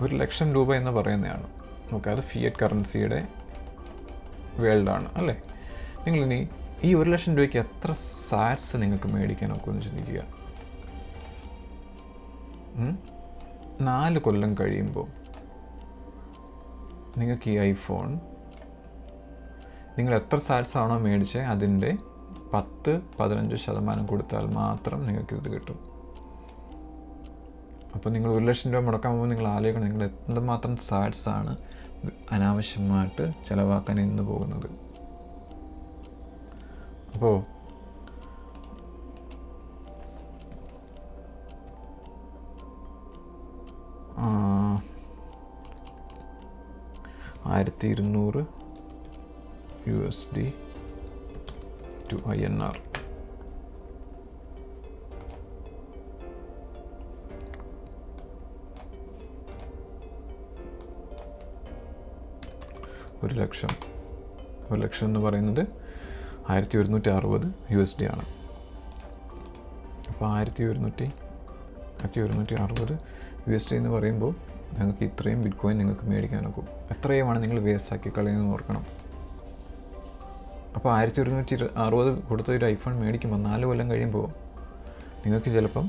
1 ലക്ഷം രൂപ എന്ന് പറയുന്നതാണ്, ഓക്കെ, അത് ഫിയറ്റ് കറൻസിയുടെ വേൾഡാണ് അല്ലേ? നിങ്ങളിനി ഈ 1 ലക്ഷം രൂപയ്ക്ക് എത്ര സാറ്റ്സ് നിങ്ങൾക്ക് മേടിക്കാൻ ഒക്കുമെന്ന് ചിന്തിക്കുക. 4 കൊല്ലം കഴിയുമ്പോൾ നിങ്ങൾക്ക് ഈ ഐഫോൺ നിങ്ങൾ എത്ര സാറ്റ്സ് ആണോ മേടിച്ചത് അതിൻ്റെ 10-15% കൊടുത്താൽ മാത്രം നിങ്ങൾക്കിത് കിട്ടും. അപ്പോൾ നിങ്ങൾ 1 ലക്ഷം രൂപ മുടക്കാൻ പോകുമ്പോൾ നിങ്ങൾ ആലോചിക്കണം, നിങ്ങൾ എന്തുമാത്രം സാറ്റ്സാണ് അനാവശ്യമായിട്ട് ചിലവാക്കാൻ ഇന്ന് പോകുന്നത്. അപ്പോൾ $1200 to INR. ഒരു ലക്ഷം എന്ന് പറയുന്നത് $1160 ആണ്. അപ്പോൾ $1160 എന്ന് പറയുമ്പോൾ നിങ്ങൾക്ക് ഇത്രയും ബിറ്റ്കോയിൻ നിങ്ങൾക്ക് മേടിക്കാനൊക്കും. എത്രയുമാണ് നിങ്ങൾ വേസ്റ്റാക്കി കളയുന്നതെന്ന് ഓർക്കണം. അപ്പോൾ 1160 കൊടുത്ത ഒരു ഐഫോൺ മേടിക്കുമ്പോൾ 4 കൊല്ലം കഴിയുമ്പോൾ നിങ്ങൾക്ക് ചിലപ്പം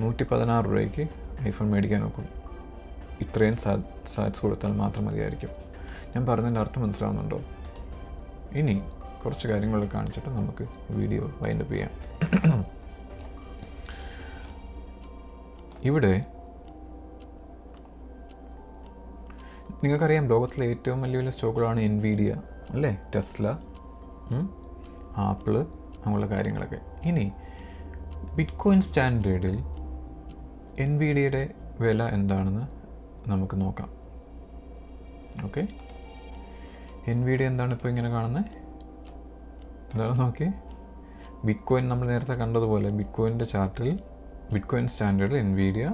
116 രൂപയ്ക്ക് ഐഫോൺ മേടിക്കാൻ നോക്കും. ഇത്രയും സാറ്റ്സ് കൊടുത്താൽ മാത്രം മതിയായിരിക്കും. ഞാൻ പറഞ്ഞതിൻ്റെ അർത്ഥം മനസ്സിലാവുന്നുണ്ടോ? ഇനി കുറച്ച് കാര്യങ്ങൾ കാണിച്ചിട്ട് നമുക്ക് വീഡിയോ വൈൻഡപ്പ് ചെയ്യാം. ഇവിടെ നിങ്ങൾക്കറിയാം, ലോകത്തിലെ ഏറ്റവും വലിയ വലിയ സ്റ്റോക്കുകളാണ് എൻവിഡിയ അല്ലേ, ടെസ്ല, ആപ്പിള്, അങ്ങനെയുള്ള കാര്യങ്ങളൊക്കെ. ഇനി ബിറ്റ്കോയിൻ സ്റ്റാൻഡേർഡിൽ എൻവിഡിയയുടെ വില എന്താണെന്ന് നമുക്ക് നോക്കാം. ഓക്കെ, എൻവിഡിയ എന്താണ് ഇപ്പോൾ ഇങ്ങനെ കാണുന്നത്? എന്താണ് നോക്കി, ബിറ്റ്കോയിൻ നമ്മൾ നേരത്തെ കണ്ടതുപോലെ ബിറ്റ്കോയിൻ്റെ ചാർട്ടിൽ, ബിറ്റ്കോയിൻ സ്റ്റാൻഡേർഡിൽ എൻവിഡിയ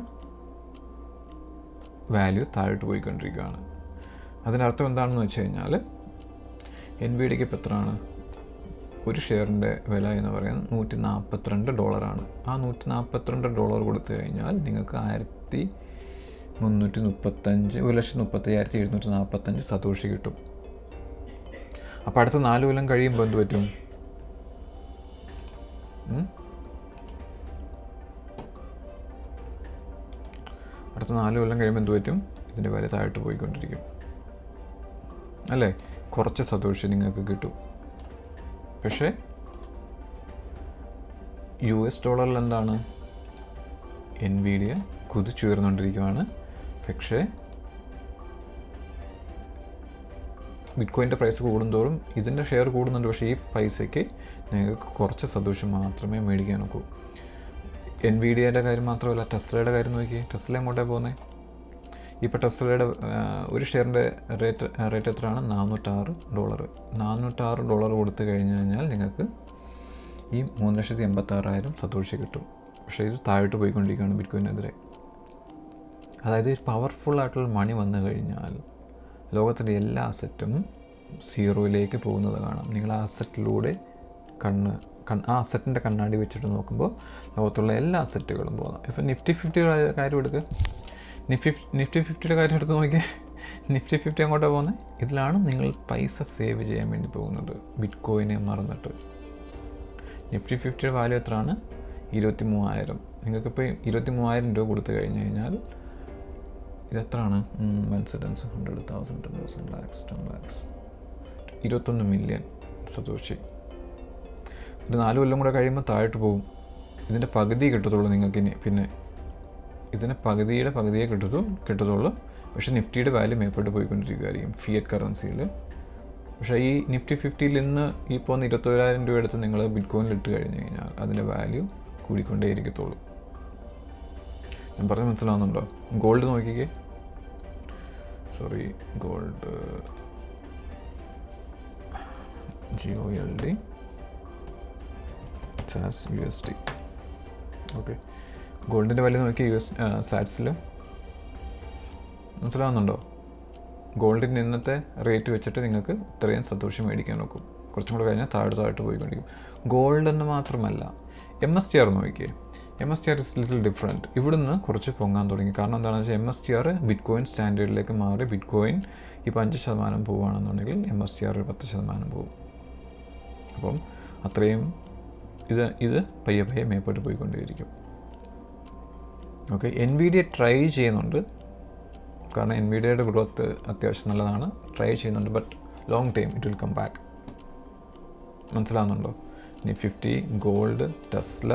വാല്യൂ താഴോട്ട് പോയിക്കൊണ്ടിരിക്കുകയാണ്. അതിനർത്ഥം എന്താണെന്ന് വെച്ച് കഴിഞ്ഞാൽ എൻവിഡിയയ്ക്ക് ഇപ്പോൾ എത്രയാണ്? ഒരു ഷെയറിൻ്റെ വില എന്ന് പറയുന്നത് $142. ആ $142 കൊടുത്തു കഴിഞ്ഞാൽ നിങ്ങൾക്ക് 1,335,745 സതോഷി കിട്ടും. അപ്പോൾ അടുത്ത 4 കൊല്ലം കഴിയുമ്പോൾ എന്ത് പറ്റും? അടുത്ത 4 കൊല്ലം കഴിയുമ്പോൾ എന്ത് പറ്റും? ഇതിൻ്റെ വില താഴോട്ട് പോയിക്കൊണ്ടിരിക്കും അല്ലേ? കുറച്ച് സതോഷി നിങ്ങൾക്ക് കിട്ടും. പക്ഷേ US ഡോളറിൽ എന്താണ്? എൻവിഡിയ കുതിച്ചുയർന്നുകൊണ്ടിരിക്കുകയാണ്. പക്ഷേ ബിറ്റ്കോയിൻ്റെ പ്രൈസ് കൂടുന്തോറും ഇതിൻ്റെ ഷെയർ കൂടുന്നുണ്ട്. പക്ഷേ ഈ പൈസയ്ക്ക് നിങ്ങൾക്ക് കുറച്ച് സന്തോഷം മാത്രമേ മേടിക്കാൻ നോക്കൂ. എൻവിഡിയയുടെ കാര്യം മാത്രമല്ല, ടെസ്ലയുടെ കാര്യം നോക്കി. ടെസ്ല എങ്ങോട്ടാണ് പോകുന്നത്? ഇപ്പോൾ ടെസ്ലയുടെ ഒരു ഷെയറിൻ്റെ റേറ്റ് എത്രയാണ്? $406. $406 കൊടുത്തു കഴിഞ്ഞാൽ നിങ്ങൾക്ക് ഈ 3,86,000 സതോഷി കിട്ടും. പക്ഷേ ഇത് താഴോട്ട് പോയിക്കൊണ്ടിരിക്കുകയാണ് ബിറ്റ്കോയിനെതിരെ. അതായത് പവർഫുൾ ആയിട്ടുള്ള മണി വന്നു കഴിഞ്ഞാൽ ലോകത്തിൻ്റെ എല്ലാ അസറ്റും സീറോയിലേക്ക് പോകുന്നത് കാണാം. നിങ്ങൾ ആ അസറ്റിലൂടെ ആ അസറ്റിൻ്റെ കണ്ണാടി വെച്ചിട്ട് നോക്കുമ്പോൾ ലോകത്തുള്ള എല്ലാ അസറ്റുകളും പോകുന്നത്. ഇപ്പോൾ നിഫ്റ്റി 50 കാര്യം എടുക്കുക. നിഫ്റ്റി 50യുടെ കാര്യം എടുത്ത് നോക്കിയാൽ നിഫ്റ്റി 50 അങ്ങോട്ടാണ് പോകുന്നത്. ഇതിലാണ് നിങ്ങൾ പൈസ സേവ് ചെയ്യാൻ വേണ്ടി പോകുന്നത്, ബിറ്റ്കോയിനെ മറന്നിട്ട്. നിഫ്റ്റി 50യുടെ വാല്യൂ എത്രയാണ്? 23,000. നിങ്ങൾക്കിപ്പോൾ 23,000 രൂപ കൊടുത്തു കഴിഞ്ഞ് കഴിഞ്ഞാൽ ഇതെത്രയാണ്? 100,000, 10,000, lakhs, 10 lakhs, 21 മില്യൺ സതോഷി. ഇത് 4 കൊല്ലം കൂടെ കഴിയുമ്പോൾ താഴോട്ട് പോകും. ഇതിൻ്റെ പകുതി കിട്ടത്തുള്ളൂ നിങ്ങൾക്ക്. ഇനി പിന്നെ ഇതിന് പകുതിയെ കിട്ടത്തുള്ളൂ. പക്ഷേ നിഫ്റ്റിയുടെ വാല്യൂ മേപ്പോട്ട് പോയിക്കൊണ്ടിരിക്കുകയായിരിക്കും ഫിയറ്റ് കറൻസിയിൽ. പക്ഷേ ഈ നിഫ്റ്റി 50യിൽ ഇന്ന് ഈ പോകുന്ന 21,000 രൂപ എടുത്ത് നിങ്ങൾ ബിറ്റ്കോയിനിൽ ഇട്ട് കഴിഞ്ഞ് കഴിഞ്ഞാൽ അതിൻ്റെ വാല്യൂ കൂടിക്കൊണ്ടേ ഇരിക്കത്തുള്ളൂ. ഞാൻ പറഞ്ഞ് മനസ്സിലാവുന്നുണ്ടോ? ഗോൾഡ് നോക്കിക്കേ. Gold GOLD USD. ഓക്കെ, ഗോൾഡിൻ്റെ വില നോക്കി സാറ്റ്സിൽ മനസ്സിലാവുന്നുണ്ടോ? ഗോൾഡിൻ്റെ ഇന്നത്തെ റേറ്റ് വെച്ചിട്ട് നിങ്ങൾക്ക് ഇത്രയും സന്തോഷം മേടിക്കാൻ നോക്കും. കുറച്ചും കൂടെ കഴിഞ്ഞാൽ താഴോട്ട് പോയിക്കൊണ്ടിരിക്കും. ഗോൾഡ് എന്ന് മാത്രമല്ല, MSTR നോക്കിയേ. MSTR is little different. ഇവിടുന്ന് കുറച്ച് പൊങ്ങാൻ തുടങ്ങി. കാരണം എന്താണെന്ന് വെച്ചാൽ MSTR ബിറ്റ്കോയിൻ സ്റ്റാൻഡേർഡിലേക്ക് മാറി. ബിറ്റ്കോയിൻ ഇപ്പോൾ 5% പോവുകയാണെന്നുണ്ടെങ്കിൽ MSTR 10% പോവും. അപ്പം അത്രയും ഇത് പയ്യെ മേപ്പോട്ട് പോയിക്കൊണ്ടേയിരിക്കും. ഓക്കെ, എൻവിഡിയ ട്രൈ ചെയ്യുന്നുണ്ട്. കാരണം എൻവിഡിയയുടെ ഗ്രോത്ത് അത്യാവശ്യം നല്ലതാണ്. ട്രൈ ചെയ്യുന്നുണ്ട്. But long time it will come back. മനസ്സിലാവുന്നുണ്ടോ? നിഫ്റ്റി 50, ഗോൾഡ്, ടെസ്ല,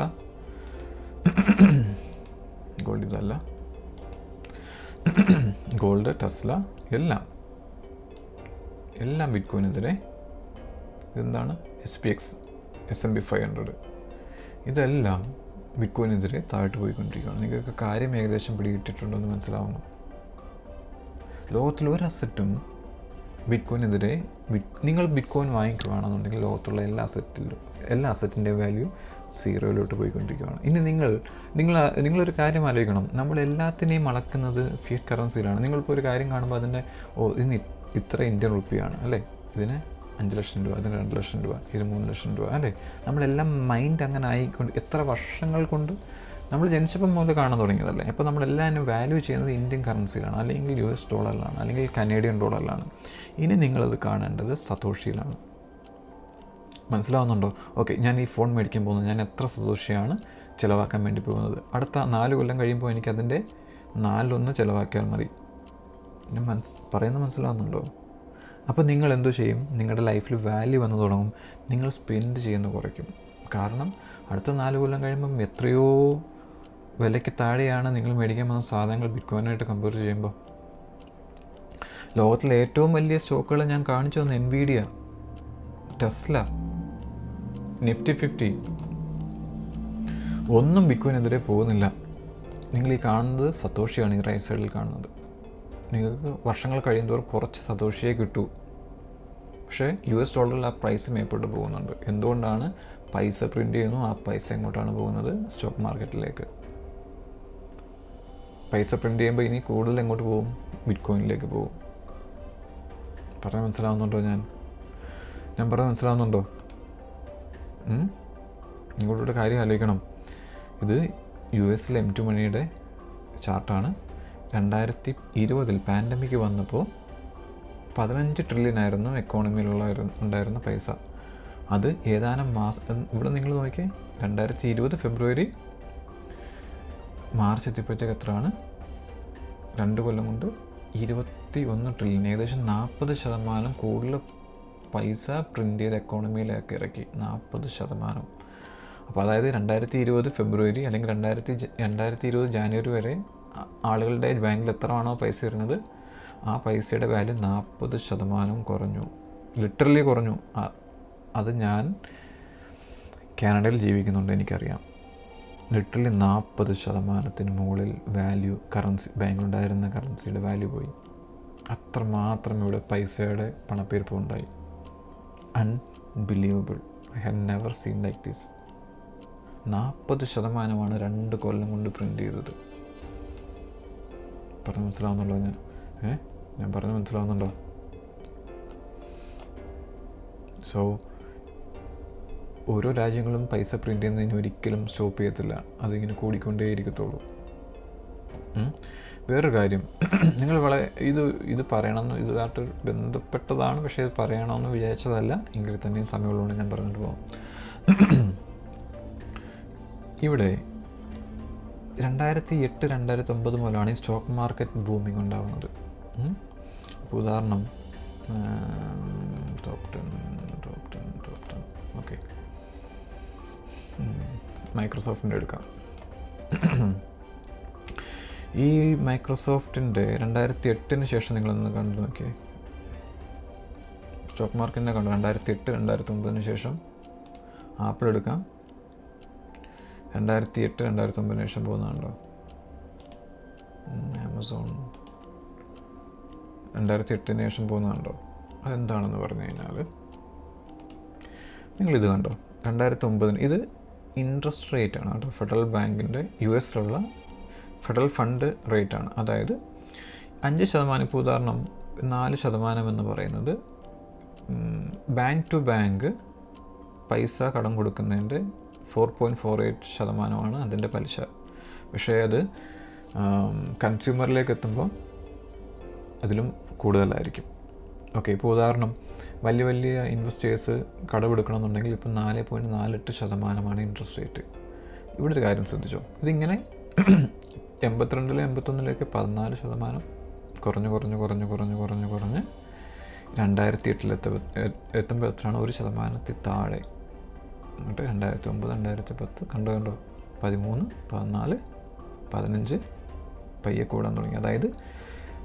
ഗോൾഡ് ഇതല്ല, ഗോൾഡ്, ടെസ്ല എല്ലാം ബിറ്റ്കോയിനെതിരെ. ഇതെന്താണ്? SPX, S&P 500. ഇതെല്ലാം ബിറ്റ്കോയിനെതിരെ താഴോട്ട് പോയിക്കൊണ്ടിരിക്കുകയാണ്. നിങ്ങൾക്ക് കാര്യം ഏകദേശം പിടികിട്ടിട്ടുണ്ടോ എന്ന് മനസ്സിലാവുന്നു. ലോകത്തിലെ ഒരു അസറ്റും ബിറ്റ്കോയിനെതിരെ നിങ്ങൾ ബിറ്റ്കോയിൻ വാങ്ങിക്കുകയാണെന്നുണ്ടെങ്കിൽ ലോകത്തുള്ള എല്ലാ അസറ്റിൻ്റെ വാല്യൂ സീറോയിലോട്ട് പോയിക്കൊണ്ടിരിക്കുകയാണ്. ഇനി നിങ്ങളൊരു കാര്യം ആലോചിക്കണം. നമ്മളെല്ലാത്തിനെയും അളക്കുന്നത് ഫിയറ്റ് കറൻസിയിലാണ്. നിങ്ങളിപ്പോൾ ഒരു കാര്യം കാണുമ്പോൾ അതിൻ്റെ ഇതിന് ഇത്ര ഇന്ത്യൻ റുപ്പിയാണ് അല്ലേ, ഇതിന് 5 ലക്ഷം രൂപ, അതിന് 2 ലക്ഷം രൂപ, ഇതിന് 3 ലക്ഷം രൂപ അല്ലേ. നമ്മളെല്ലാം മൈൻഡ് അങ്ങനെ ആയിക്കൊണ്ട് എത്ര വർഷങ്ങൾ കൊണ്ട് നമ്മൾ ജനിച്ചപ്പം മുതൽ കാണാൻ തുടങ്ങിയതല്ലേ. അപ്പോൾ നമ്മളെല്ലാം വാല്യൂ ചെയ്യുന്നത് ഇന്ത്യൻ കറൻസിയിലാണ്, അല്ലെങ്കിൽ US ഡോളറിലാണ്, അല്ലെങ്കിൽ കനേഡിയൻ ഡോളറിലാണ്. ഇനി നിങ്ങളത് കാണേണ്ടത് സതോഷിയിലാണ്. മനസ്സിലാവുന്നുണ്ടോ? ഓക്കെ, ഞാൻ ഈ ഫോൺ മേടിക്കാൻ പോകുന്നത് ഞാൻ എത്ര സതോഷിയാണ് ചിലവാക്കാൻ വേണ്ടി പോകുന്നത്? അടുത്ത 4 കൊല്ലം കഴിയുമ്പോൾ എനിക്കതിൻ്റെ 4/1 ചിലവാക്കിയാൽ മതി. ഞാൻ പറയുന്നത് മനസ്സിലാവുന്നുണ്ടോ? അപ്പോൾ നിങ്ങൾ എന്തോ ചെയ്യും? നിങ്ങളുടെ ലൈഫിൽ വാല്യൂ വന്നു തുടങ്ങും. നിങ്ങൾ സ്പെൻഡ് ചെയ്യുന്നത് കുറയ്ക്കും. കാരണം അടുത്ത 4 കൊല്ലം കഴിയുമ്പം എത്രയോ വിലയ്ക്ക് താഴെയാണ് നിങ്ങൾ മേടിക്കാൻ വന്ന സാധനങ്ങൾ ബിറ്റ്കോയിനായിട്ട് കമ്പയർ ചെയ്യുമ്പോൾ. ലോകത്തിലെ ഏറ്റവും വലിയ സ്റ്റോക്കുകൾ ഞാൻ കാണിച്ചു തന്ന എൻവിഡിയ, ടെസ്ല, നിഫ്റ്റി 50 ഒന്നും ബിറ്റ്കോയിനെതിരെ പോകുന്നില്ല. നിങ്ങൾ ഈ കാണുന്നത് സതോഷിയാണ്, ഈ റൈറ്റ് സൈഡിൽ കാണുന്നത്. നിങ്ങൾക്ക് വർഷങ്ങൾ കഴിയുന്നതോറും കുറച്ച് സതോഷിയെ കിട്ടൂ. പക്ഷേ US$ൽ ആ പ്രൈസ് മേപ്പോട്ട് പോകുന്നുണ്ട്. എന്തുകൊണ്ടാണ്? പൈസ പ്രിൻ്റ് ചെയ്യുന്നു. ആ പൈസ എങ്ങോട്ടാണ് പോകുന്നത്? സ്റ്റോക്ക് മാർക്കറ്റിലേക്ക്. പൈസ പ്രിൻ്റ് ചെയ്യുമ്പോൾ ഇനി കൂടുതൽ എങ്ങോട്ട് പോകും? ബിറ്റ്കോയിനിലേക്ക് പോകും. പറഞ്ഞാൽ മനസ്സിലാവുന്നുണ്ടോ? ഞാൻ പറഞ്ഞാൽ മനസ്സിലാവുന്നുണ്ടോ? നിങ്ങളോട് കാര്യം ആലോചിക്കണം. ഇത് US M2 മണിയുടെ ചാർട്ടാണ്. 2020 പാൻഡമിക് വന്നപ്പോൾ 15 ട്രില്യൺ ആയിരുന്നു ഉണ്ടായിരുന്ന പൈസ. അത് ഏതാനും മാസം, ഇവിടെ നിങ്ങൾ നോക്കിയേ, 2020 ഫെബ്രുവരി മാർച്ച് എത്തിയപ്പോഴത്തേക്ക് എത്രയാണ്? 2 കൊല്ലം കൊണ്ട് 21 ട്രില്യൺ, ഏകദേശം 40% കൂടുതൽ പൈസ പ്രിൻ്റ് ചെയ്ത് എക്കോണമിയിലേക്ക് ഇറക്കി. 40%. അപ്പോൾ അതായത് 2020 ഫെബ്രുവരി അല്ലെങ്കിൽ 2020 ജാനുവരി വരെ ആളുകളുടെ ബാങ്കിൽ എത്രയാണോ പൈസ ഇരുന്നത്, ആ പൈസയുടെ വാല്യൂ 40% കുറഞ്ഞു. ലിറ്ററലി കുറഞ്ഞു. അത് ഞാൻ കാനഡയിൽ ജീവിക്കുന്നുണ്ട്, എനിക്കറിയാം. ലിറ്ററലി 40% മുകളിൽ വാല്യൂ, കറൻസി, ബാങ്കിലുണ്ടായിരുന്ന കറൻസിയുടെ വാല്യൂ പോയി. അത്രമാത്രം ഇവിടെ പൈസയുടെ പണപ്പെരുപ്പം ഉണ്ടായി. Unbelievable. I have never seen like this. 40% 2 കൊല്ലം കൊണ്ട് പ്രിൻ്റ് ചെയ്തത്. പറഞ്ഞ് മനസ്സിലാവുന്നുണ്ടോ? ഞാൻ പറഞ്ഞ് മനസ്സിലാവുന്നുണ്ടോ? സോ ഓരോ രാജ്യങ്ങളും പൈസ പ്രിൻ്റ് ചെയ്യുന്നതിന് ഒരിക്കലും സ്റ്റോപ്പ് ചെയ്യത്തില്ല. അതിങ്ങനെ കൂടിക്കൊണ്ടേയിരിക്കത്തുള്ളൂ. വേറൊരു കാര്യം, നിങ്ങൾ ഇത് പറയണമെന്ന്, ഇതുമായിട്ട് ബന്ധപ്പെട്ടതാണ്, പക്ഷേ ഇത് പറയണമെന്ന് വിചാരിച്ചതല്ല. എങ്കിൽ തന്നെയും സമയമുള്ളതുകൊണ്ട് ഞാൻ പറഞ്ഞിട്ട് പോകാം. ഇവിടെ 2008-2009 മുതലാണ് ഈ സ്റ്റോക്ക് മാർക്കറ്റ് ബൂമിങ് ഉണ്ടാകുന്നത്. ഇപ്പോൾ ഉദാഹരണം ടോപ്പ് 10 ഓക്കെ, മൈക്രോസോഫ്റ്റിൻ്റെ എടുക്കാം. ഈ മൈക്രോസോഫ്റ്റിൻ്റെ 2008 ശേഷം നിങ്ങളൊന്ന് കണ്ടു നോക്കിയേ. സ്റ്റോക്ക് മാർക്കറ്റിനെ കണ്ടു. 2008-2009 ശേഷം ആപ്പിൾ എടുക്കാം. 2008-2009 ശേഷം പോകുന്നുണ്ടോ? ആമസോൺ 2008 ശേഷം പോകുന്നുണ്ടോ? അതെന്താണെന്ന് പറഞ്ഞു കഴിഞ്ഞാൽ, നിങ്ങളിത് കണ്ടോ? 2009 ഇത് ഇൻട്രസ്റ്റ് റേറ്റ് ആണ് കേട്ടോ. ഫെഡറൽ ബാങ്കിൻ്റെ US-ലുള്ള ഫെഡറൽ ഫണ്ട് റേറ്റാണ്. അതായത് 5%. ഇപ്പോൾ ഉദാഹരണം 4% എന്ന് പറയുന്നത് ബാങ്ക് ടു ബാങ്ക് പൈസ കടം കൊടുക്കുന്നതിൻ്റെ 4.48% അതിൻ്റെ പലിശ. പക്ഷേ അത് കൺസ്യൂമറിലേക്ക് എത്തുമ്പോൾ അതിലും കൂടുതലായിരിക്കും. ഓക്കെ, ഇപ്പോൾ ഉദാഹരണം വലിയ ഇൻവെസ്റ്റേഴ്സ് കടമെടുക്കണമെന്നുണ്ടെങ്കിൽ ഇപ്പോൾ 4.48% ഇൻട്രസ്റ്റ് റേറ്റ്. ഇവിടെ ഒരു കാര്യം ശ്രദ്ധിച്ചോ, ഇതിങ്ങനെ 82-81 14% കുറഞ്ഞ് 2008 എത്തുമ്പോൾ എത്രയാണ്? 1% താഴെ. എന്നിട്ട് 2009-2010 കണ്ടോ 13, 14, 15 പയ്യെ കൂടാൻ തുടങ്ങി. അതായത്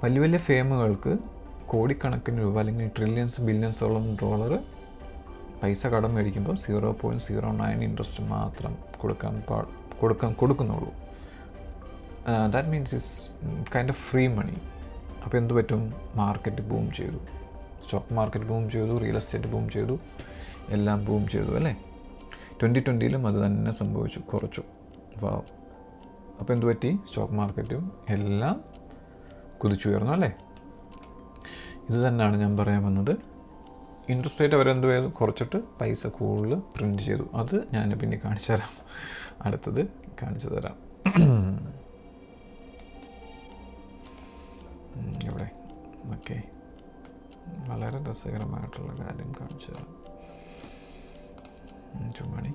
വലിയ ഫേമുകൾക്ക് കോടിക്കണക്കിന് രൂപ അല്ലെങ്കിൽ ട്രില്യൺസ് ബില്യൺസോളം ഡോളർ പൈസ കടം മേടിക്കുമ്പോൾ 0.09 ഇൻട്രസ്റ്റ് മാത്രം കൊടുക്കുന്നുള്ളൂ. That means is kind of free money. അപ്പോൾ എന്ത് പറ്റും? മാർക്കറ്റ് ബൂം ചെയ്തു, സ്റ്റോക്ക് മാർക്കറ്റ് ബൂം ചെയ്തു, റിയൽ എസ്റ്റേറ്റ് ബൂം ചെയ്തു, എല്ലാം ബൂം ചെയ്തു അല്ലേ? 2020 അത് തന്നെ സംഭവിച്ചു, കുറച്ചു. അപ്പോൾ എന്ത് പറ്റി? സ്റ്റോക്ക് മാർക്കറ്റും എല്ലാം കുതിച്ചുയർന്നു അല്ലേ? ഇത് തന്നെയാണ് ഞാൻ പറയാൻ വന്നത്. ഇൻട്രസ്റ്റ് റേറ്റ് അവരെന്ത് ചെയ്തു? കുറച്ചിട്ട് പൈസ കൂടുതൽ പ്രിൻറ്റ് ചെയ്തു. അത് ഞാൻ പിന്നെ കാണിച്ചു തരാം, അടുത്തത് കാണിച്ചു തരാം. ഇവിടെ ഓക്കെ, വളരെ രസകരമായിട്ടുള്ള കാര്യം കാണിച്ചു തരാം. ചുമണി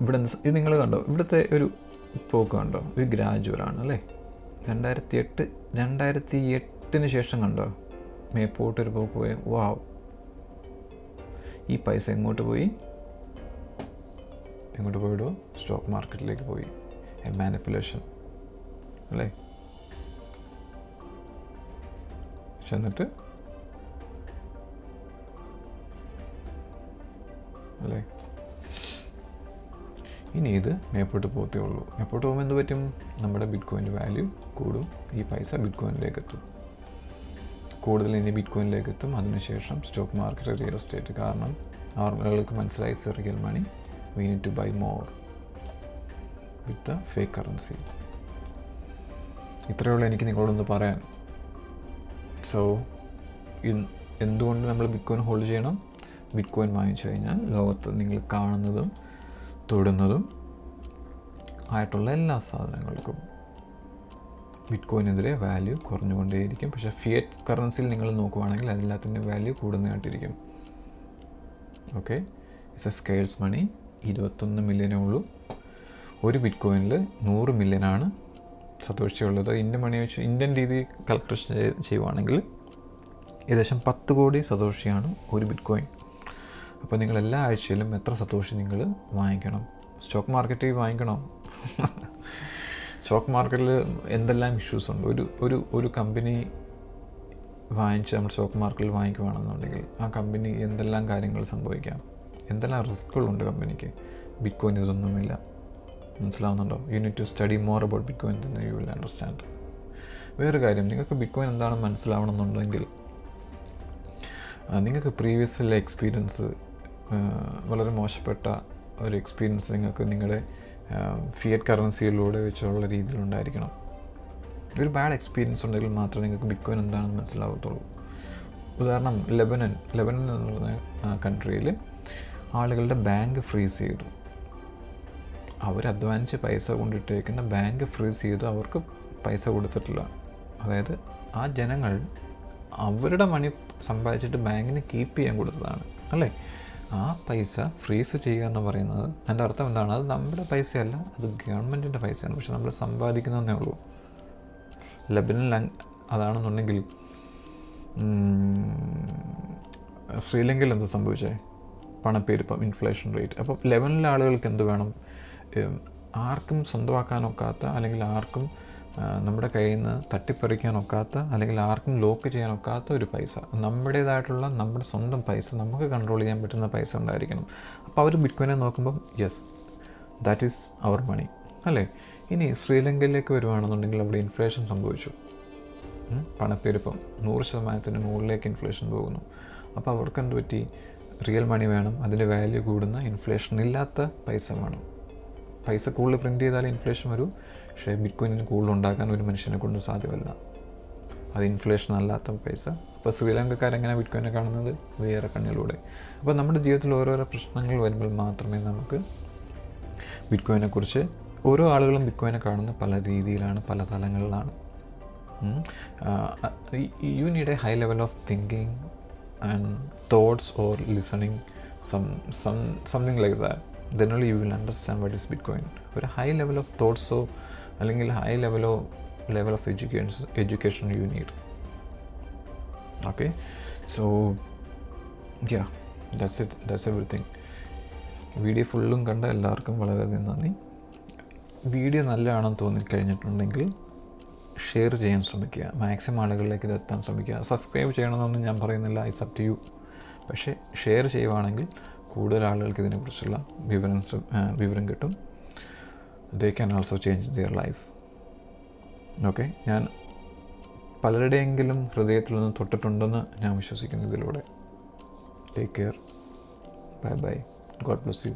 ഇവിടെ ഇത് നിങ്ങൾ കണ്ടോ? ഇവിടുത്തെ ഒരു പോക്ക് കണ്ടോ, ഒരു ഗ്രാജുവലാണ് അല്ലേ. 2008 ശേഷം കണ്ടോ മേപ്പോട്ടൊരു പോക്ക് പോയ. വാവ്, ഈ പൈസ എങ്ങോട്ട് പോയി? എങ്ങോട്ട് പോയിടോ? സ്റ്റോക്ക് മാർക്കറ്റിലേക്ക് പോയി. എ മാനിപ്പുലേഷൻ അല്ലേ. ചെന്നിട്ട് അല്ലേ, ഇനി ഇത് മേപ്പോട്ട് പോകത്തേ ഉള്ളൂ. മേപ്പോട്ട് പോകുമ്പോൾ എന്ത് പറ്റും? നമ്മുടെ ബിറ്റ് കോയിൻ്റെ വാല്യൂ കൂടും, ഈ പൈസ ബിറ്റ് കോയിനിലേക്ക് എത്തും, കൂടുതൽ ഇനി ബിറ്റ് കോയിനിലേക്ക് എത്തും. അതിനുശേഷം സ്റ്റോക്ക് മാർക്കറ്റ്, റിയൽ എസ്റ്റേറ്റ്. കാരണം ആളുകൾക്ക് മനസ്സിലായി real money, we need to buy more with the fake currency. ഇത്രയേ ഉള്ളൂ എനിക്ക് നിങ്ങളോടൊന്ന് പറയാൻ. സോ എന്തുകൊണ്ട് നമ്മൾ ബിറ്റ് കോയിൻ ഹോൾഡ് ചെയ്യണം? ബിറ്റ് കോയിൻ വാങ്ങിച്ചു കഴിഞ്ഞാൽ ലോകത്ത് നിങ്ങൾ കാണുന്നതും തൊടുന്നതും ആയിട്ടുള്ള എല്ലാ സാധനങ്ങൾക്കും ബിറ്റ് കോയിനെതിരെ വാല്യൂ കുറഞ്ഞുകൊണ്ടേയിരിക്കും. പക്ഷേ ഫിയറ്റ് കറൻസിയിൽ നിങ്ങൾ നോക്കുവാണെങ്കിൽ അതിലെല്ലാത്തിൻ്റെ വാല്യൂ കൂടുന്നതായിട്ടിരിക്കും. Okay, it's a scarce money. 21 മില്യനേ ഉള്ളൂ. ഒരു ബിറ്റ് കോയിനിൽ 100 മില്യനാണ് സതോഷിയുള്ളത്. ഇന്ത്യൻ മണി വെച്ച് ഇന്ത്യൻ രീതി കാൽക്കുലേഷൻ ചെയ്യുവാണെങ്കിൽ ഏകദേശം 10 കോടി സതോഷിയാണ് ഒരു ബിറ്റ് കോയിൻ. അപ്പോൾ നിങ്ങൾ എല്ലാ ആഴ്ചയിലും എത്ര സതോഷി നിങ്ങൾ വാങ്ങിക്കണം? സ്റ്റോക്ക് മാർക്കറ്റിൽ വാങ്ങിക്കണോ? സ്റ്റോക്ക് മാർക്കറ്റിൽ എന്തെല്ലാം ഇഷ്യൂസ് ഉണ്ട്. ഒരു കമ്പനി വാങ്ങിച്ച് നമ്മൾ സ്റ്റോക്ക് മാർക്കറ്റിൽ വാങ്ങിക്കുകയാണെന്നുണ്ടെങ്കിൽ ആ കമ്പനി എന്തെല്ലാം കാര്യങ്ങൾ സംഭവിക്കാം, എന്തെല്ലാം റിസ്ക്കുകളുണ്ട് കമ്പനിക്ക്. ബിറ്റ് കോയിൻ ഇതൊന്നുമില്ല. മനസ്സിലാവുന്നുണ്ടോ? You need to study more about bitcoin then you will understand. വേറൊരു കാര്യം, നിങ്ങൾക്ക് ബിറ്റ് കോയിൻ എന്താണെന്ന് മനസ്സിലാവണമെന്നുണ്ടെങ്കിൽ നിങ്ങൾക്ക് പ്രീവിയസിലെ എക്സ്പീരിയൻസ്, വളരെ മോശപ്പെട്ട ഒരു എക്സ്പീരിയൻസ് നിങ്ങൾക്ക് നിങ്ങളുടെ ഫിയറ്റ് കറൻസിയിലൂടെ വെച്ചുള്ള രീതിയിലുണ്ടായിരിക്കണം. ഒരു ബാഡ് എക്സ്പീരിയൻസ് ഉണ്ടെങ്കിൽ മാത്രമേ നിങ്ങൾക്ക് ബിറ്റ് കോയിൻ എന്താണെന്ന് മനസ്സിലാവത്തുള്ളൂ. ഉദാഹരണം, ലെബനൻ എന്ന് പറഞ്ഞ കൺട്രിയിൽ ആളുകളുടെ ബാങ്ക് ഫ്രീസ് ചെയ്തു. അവർ അധ്വാനിച്ച് പൈസ കൊണ്ടിട്ടേക്കുന്ന ബാങ്ക് ഫ്രീസ് ചെയ്തു, അവർക്ക് പൈസ കൊടുത്തിട്ടില്ല. അതായത് ആ ജനങ്ങൾ അവരുടെ മണി സമ്പാദിച്ചിട്ട് ബാങ്കിന് കീപ്പ് ചെയ്യാൻ കൊടുത്തതാണ് അല്ലേ. ആ പൈസ ഫ്രീസ് ചെയ്യുക എന്ന് പറയുന്നത് അതിൻ്റെ അർത്ഥം എന്താണ്? അത് നമ്മുടെ പൈസയല്ല, അത് ഗവൺമെൻറ്റിൻ്റെ പൈസയാണ്. പക്ഷെ നമ്മൾ സമ്പാദിക്കുന്നതേ ഉള്ളൂ. ലെബനനിൽ അതാണെന്നുണ്ടെങ്കിൽ ശ്രീലങ്കയിൽ എന്ത് സംഭവിച്ചേ? പണപ്പെരുപ്പം, ഇൻഫ്ലേഷൻ റേറ്റ്. അപ്പോൾ ലെബനനിലെ ആളുകൾക്ക് എന്ത് വേണം? ആർക്കും സ്വന്തമാക്കാനൊക്കാത്ത, അല്ലെങ്കിൽ ആർക്കും നമ്മുടെ കയ്യിൽ നിന്ന് തട്ടിപ്പറിക്കാനൊക്കാത്ത, അല്ലെങ്കിൽ ആർക്കും ലോക്ക് ചെയ്യാനൊക്കാത്ത ഒരു പൈസ, നമ്മുടേതായിട്ടുള്ള നമ്മുടെ സ്വന്തം പൈസ, നമുക്ക് കൺട്രോൾ ചെയ്യാൻ പറ്റുന്ന പൈസ ഉണ്ടായിരിക്കണം. അപ്പോൾ അവർ ബിറ്റ് കോയിനെ നോക്കുമ്പം യെസ്, ദാറ്റ് ഈസ് അവർ മണി അല്ലേ. ഇനി ശ്രീലങ്കയിലേക്ക് വരുവാണെന്നുണ്ടെങ്കിൽ അവിടെ ഇൻഫ്ലേഷൻ സംഭവിച്ചു, പണപ്പെരുപ്പം 100% മുകളിലേക്ക് ഇൻഫ്ലേഷൻ പോകുന്നു. അപ്പോൾ അവർക്ക് എന്ത് പറ്റി? റിയൽ മണി വേണം, അതിൻ്റെ വാല്യൂ കൂടുന്ന, ഇൻഫ്ലേഷൻ ഇല്ലാത്ത പൈസ വേണം. പൈസ കൂടുതൽ പ്രിൻറ്റ് ചെയ്താൽ ഇൻഫ്ലേഷൻ വരൂ, പക്ഷേ ബിറ്റ് കോയിനിന് കൂടുതൽ ഉണ്ടാക്കാൻ ഒരു മനുഷ്യനെ കൊണ്ട് സാധ്യമല്ല. അത് ഇൻഫ്ലേഷൻ അല്ലാത്ത പൈസ. അപ്പോൾ ശ്രീലങ്കക്കാരെങ്ങനെ ബിറ്റ് കോയിനെ കാണുന്നത്? വേറെ കണ്ണിലൂടെ. അപ്പോൾ നമ്മുടെ ജീവിതത്തിൽ ഓരോരോ പ്രശ്നങ്ങൾ വരുമ്പോൾ മാത്രമേ നമുക്ക് ബിറ്റ് കോയിനെക്കുറിച്ച്, ഓരോ ആളുകളും ബിറ്റ് കോയിനെ കാണുന്ന പല രീതിയിലാണ്, പല തലങ്ങളിലാണ്. You need a high level of thinking and thoughts or listening, something like that. then only you will understand what is Bitcoin. ഒരു ഹൈ ലെവൽ ഓഫ് തോട്ട്സോ അല്ലെങ്കിൽ high level of education you need. Okay, so yeah, that's everything. Video ഫുള്ളും കണ്ട എല്ലാവർക്കും വളരെയധികം നന്ദി. Video നല്ലതാണെന്ന് തോന്നിക്കഴിഞ്ഞിട്ടുണ്ടെങ്കിൽ share ചെയ്യാൻ ശ്രമിക്കുക, മാക്സിമം ആളുകളിലേക്ക് ഇത് എത്താൻ ശ്രമിക്കുക. സബ്സ്ക്രൈബ് ചെയ്യണമെന്നൊന്നും ഞാൻ പറയുന്നില്ല, ഇറ്റ്സ് അപ് ടു യു. പക്ഷേ ഷെയർ ചെയ്യുവാണെങ്കിൽ കൂടുതൽ ആളുകൾക്ക് ഇതിനെക്കുറിച്ചുള്ള വിവരം കിട്ടും. They can also change their life. Okay, ഞാൻ പലരുടെയെങ്കിലും ഹൃദയത്തിൽ നിന്ന് തൊട്ടിട്ടുണ്ടെന്ന് ഞാൻ വിശ്വസിക്കുന്നു ഇതിലൂടെ. Take care, bye bye, God bless U.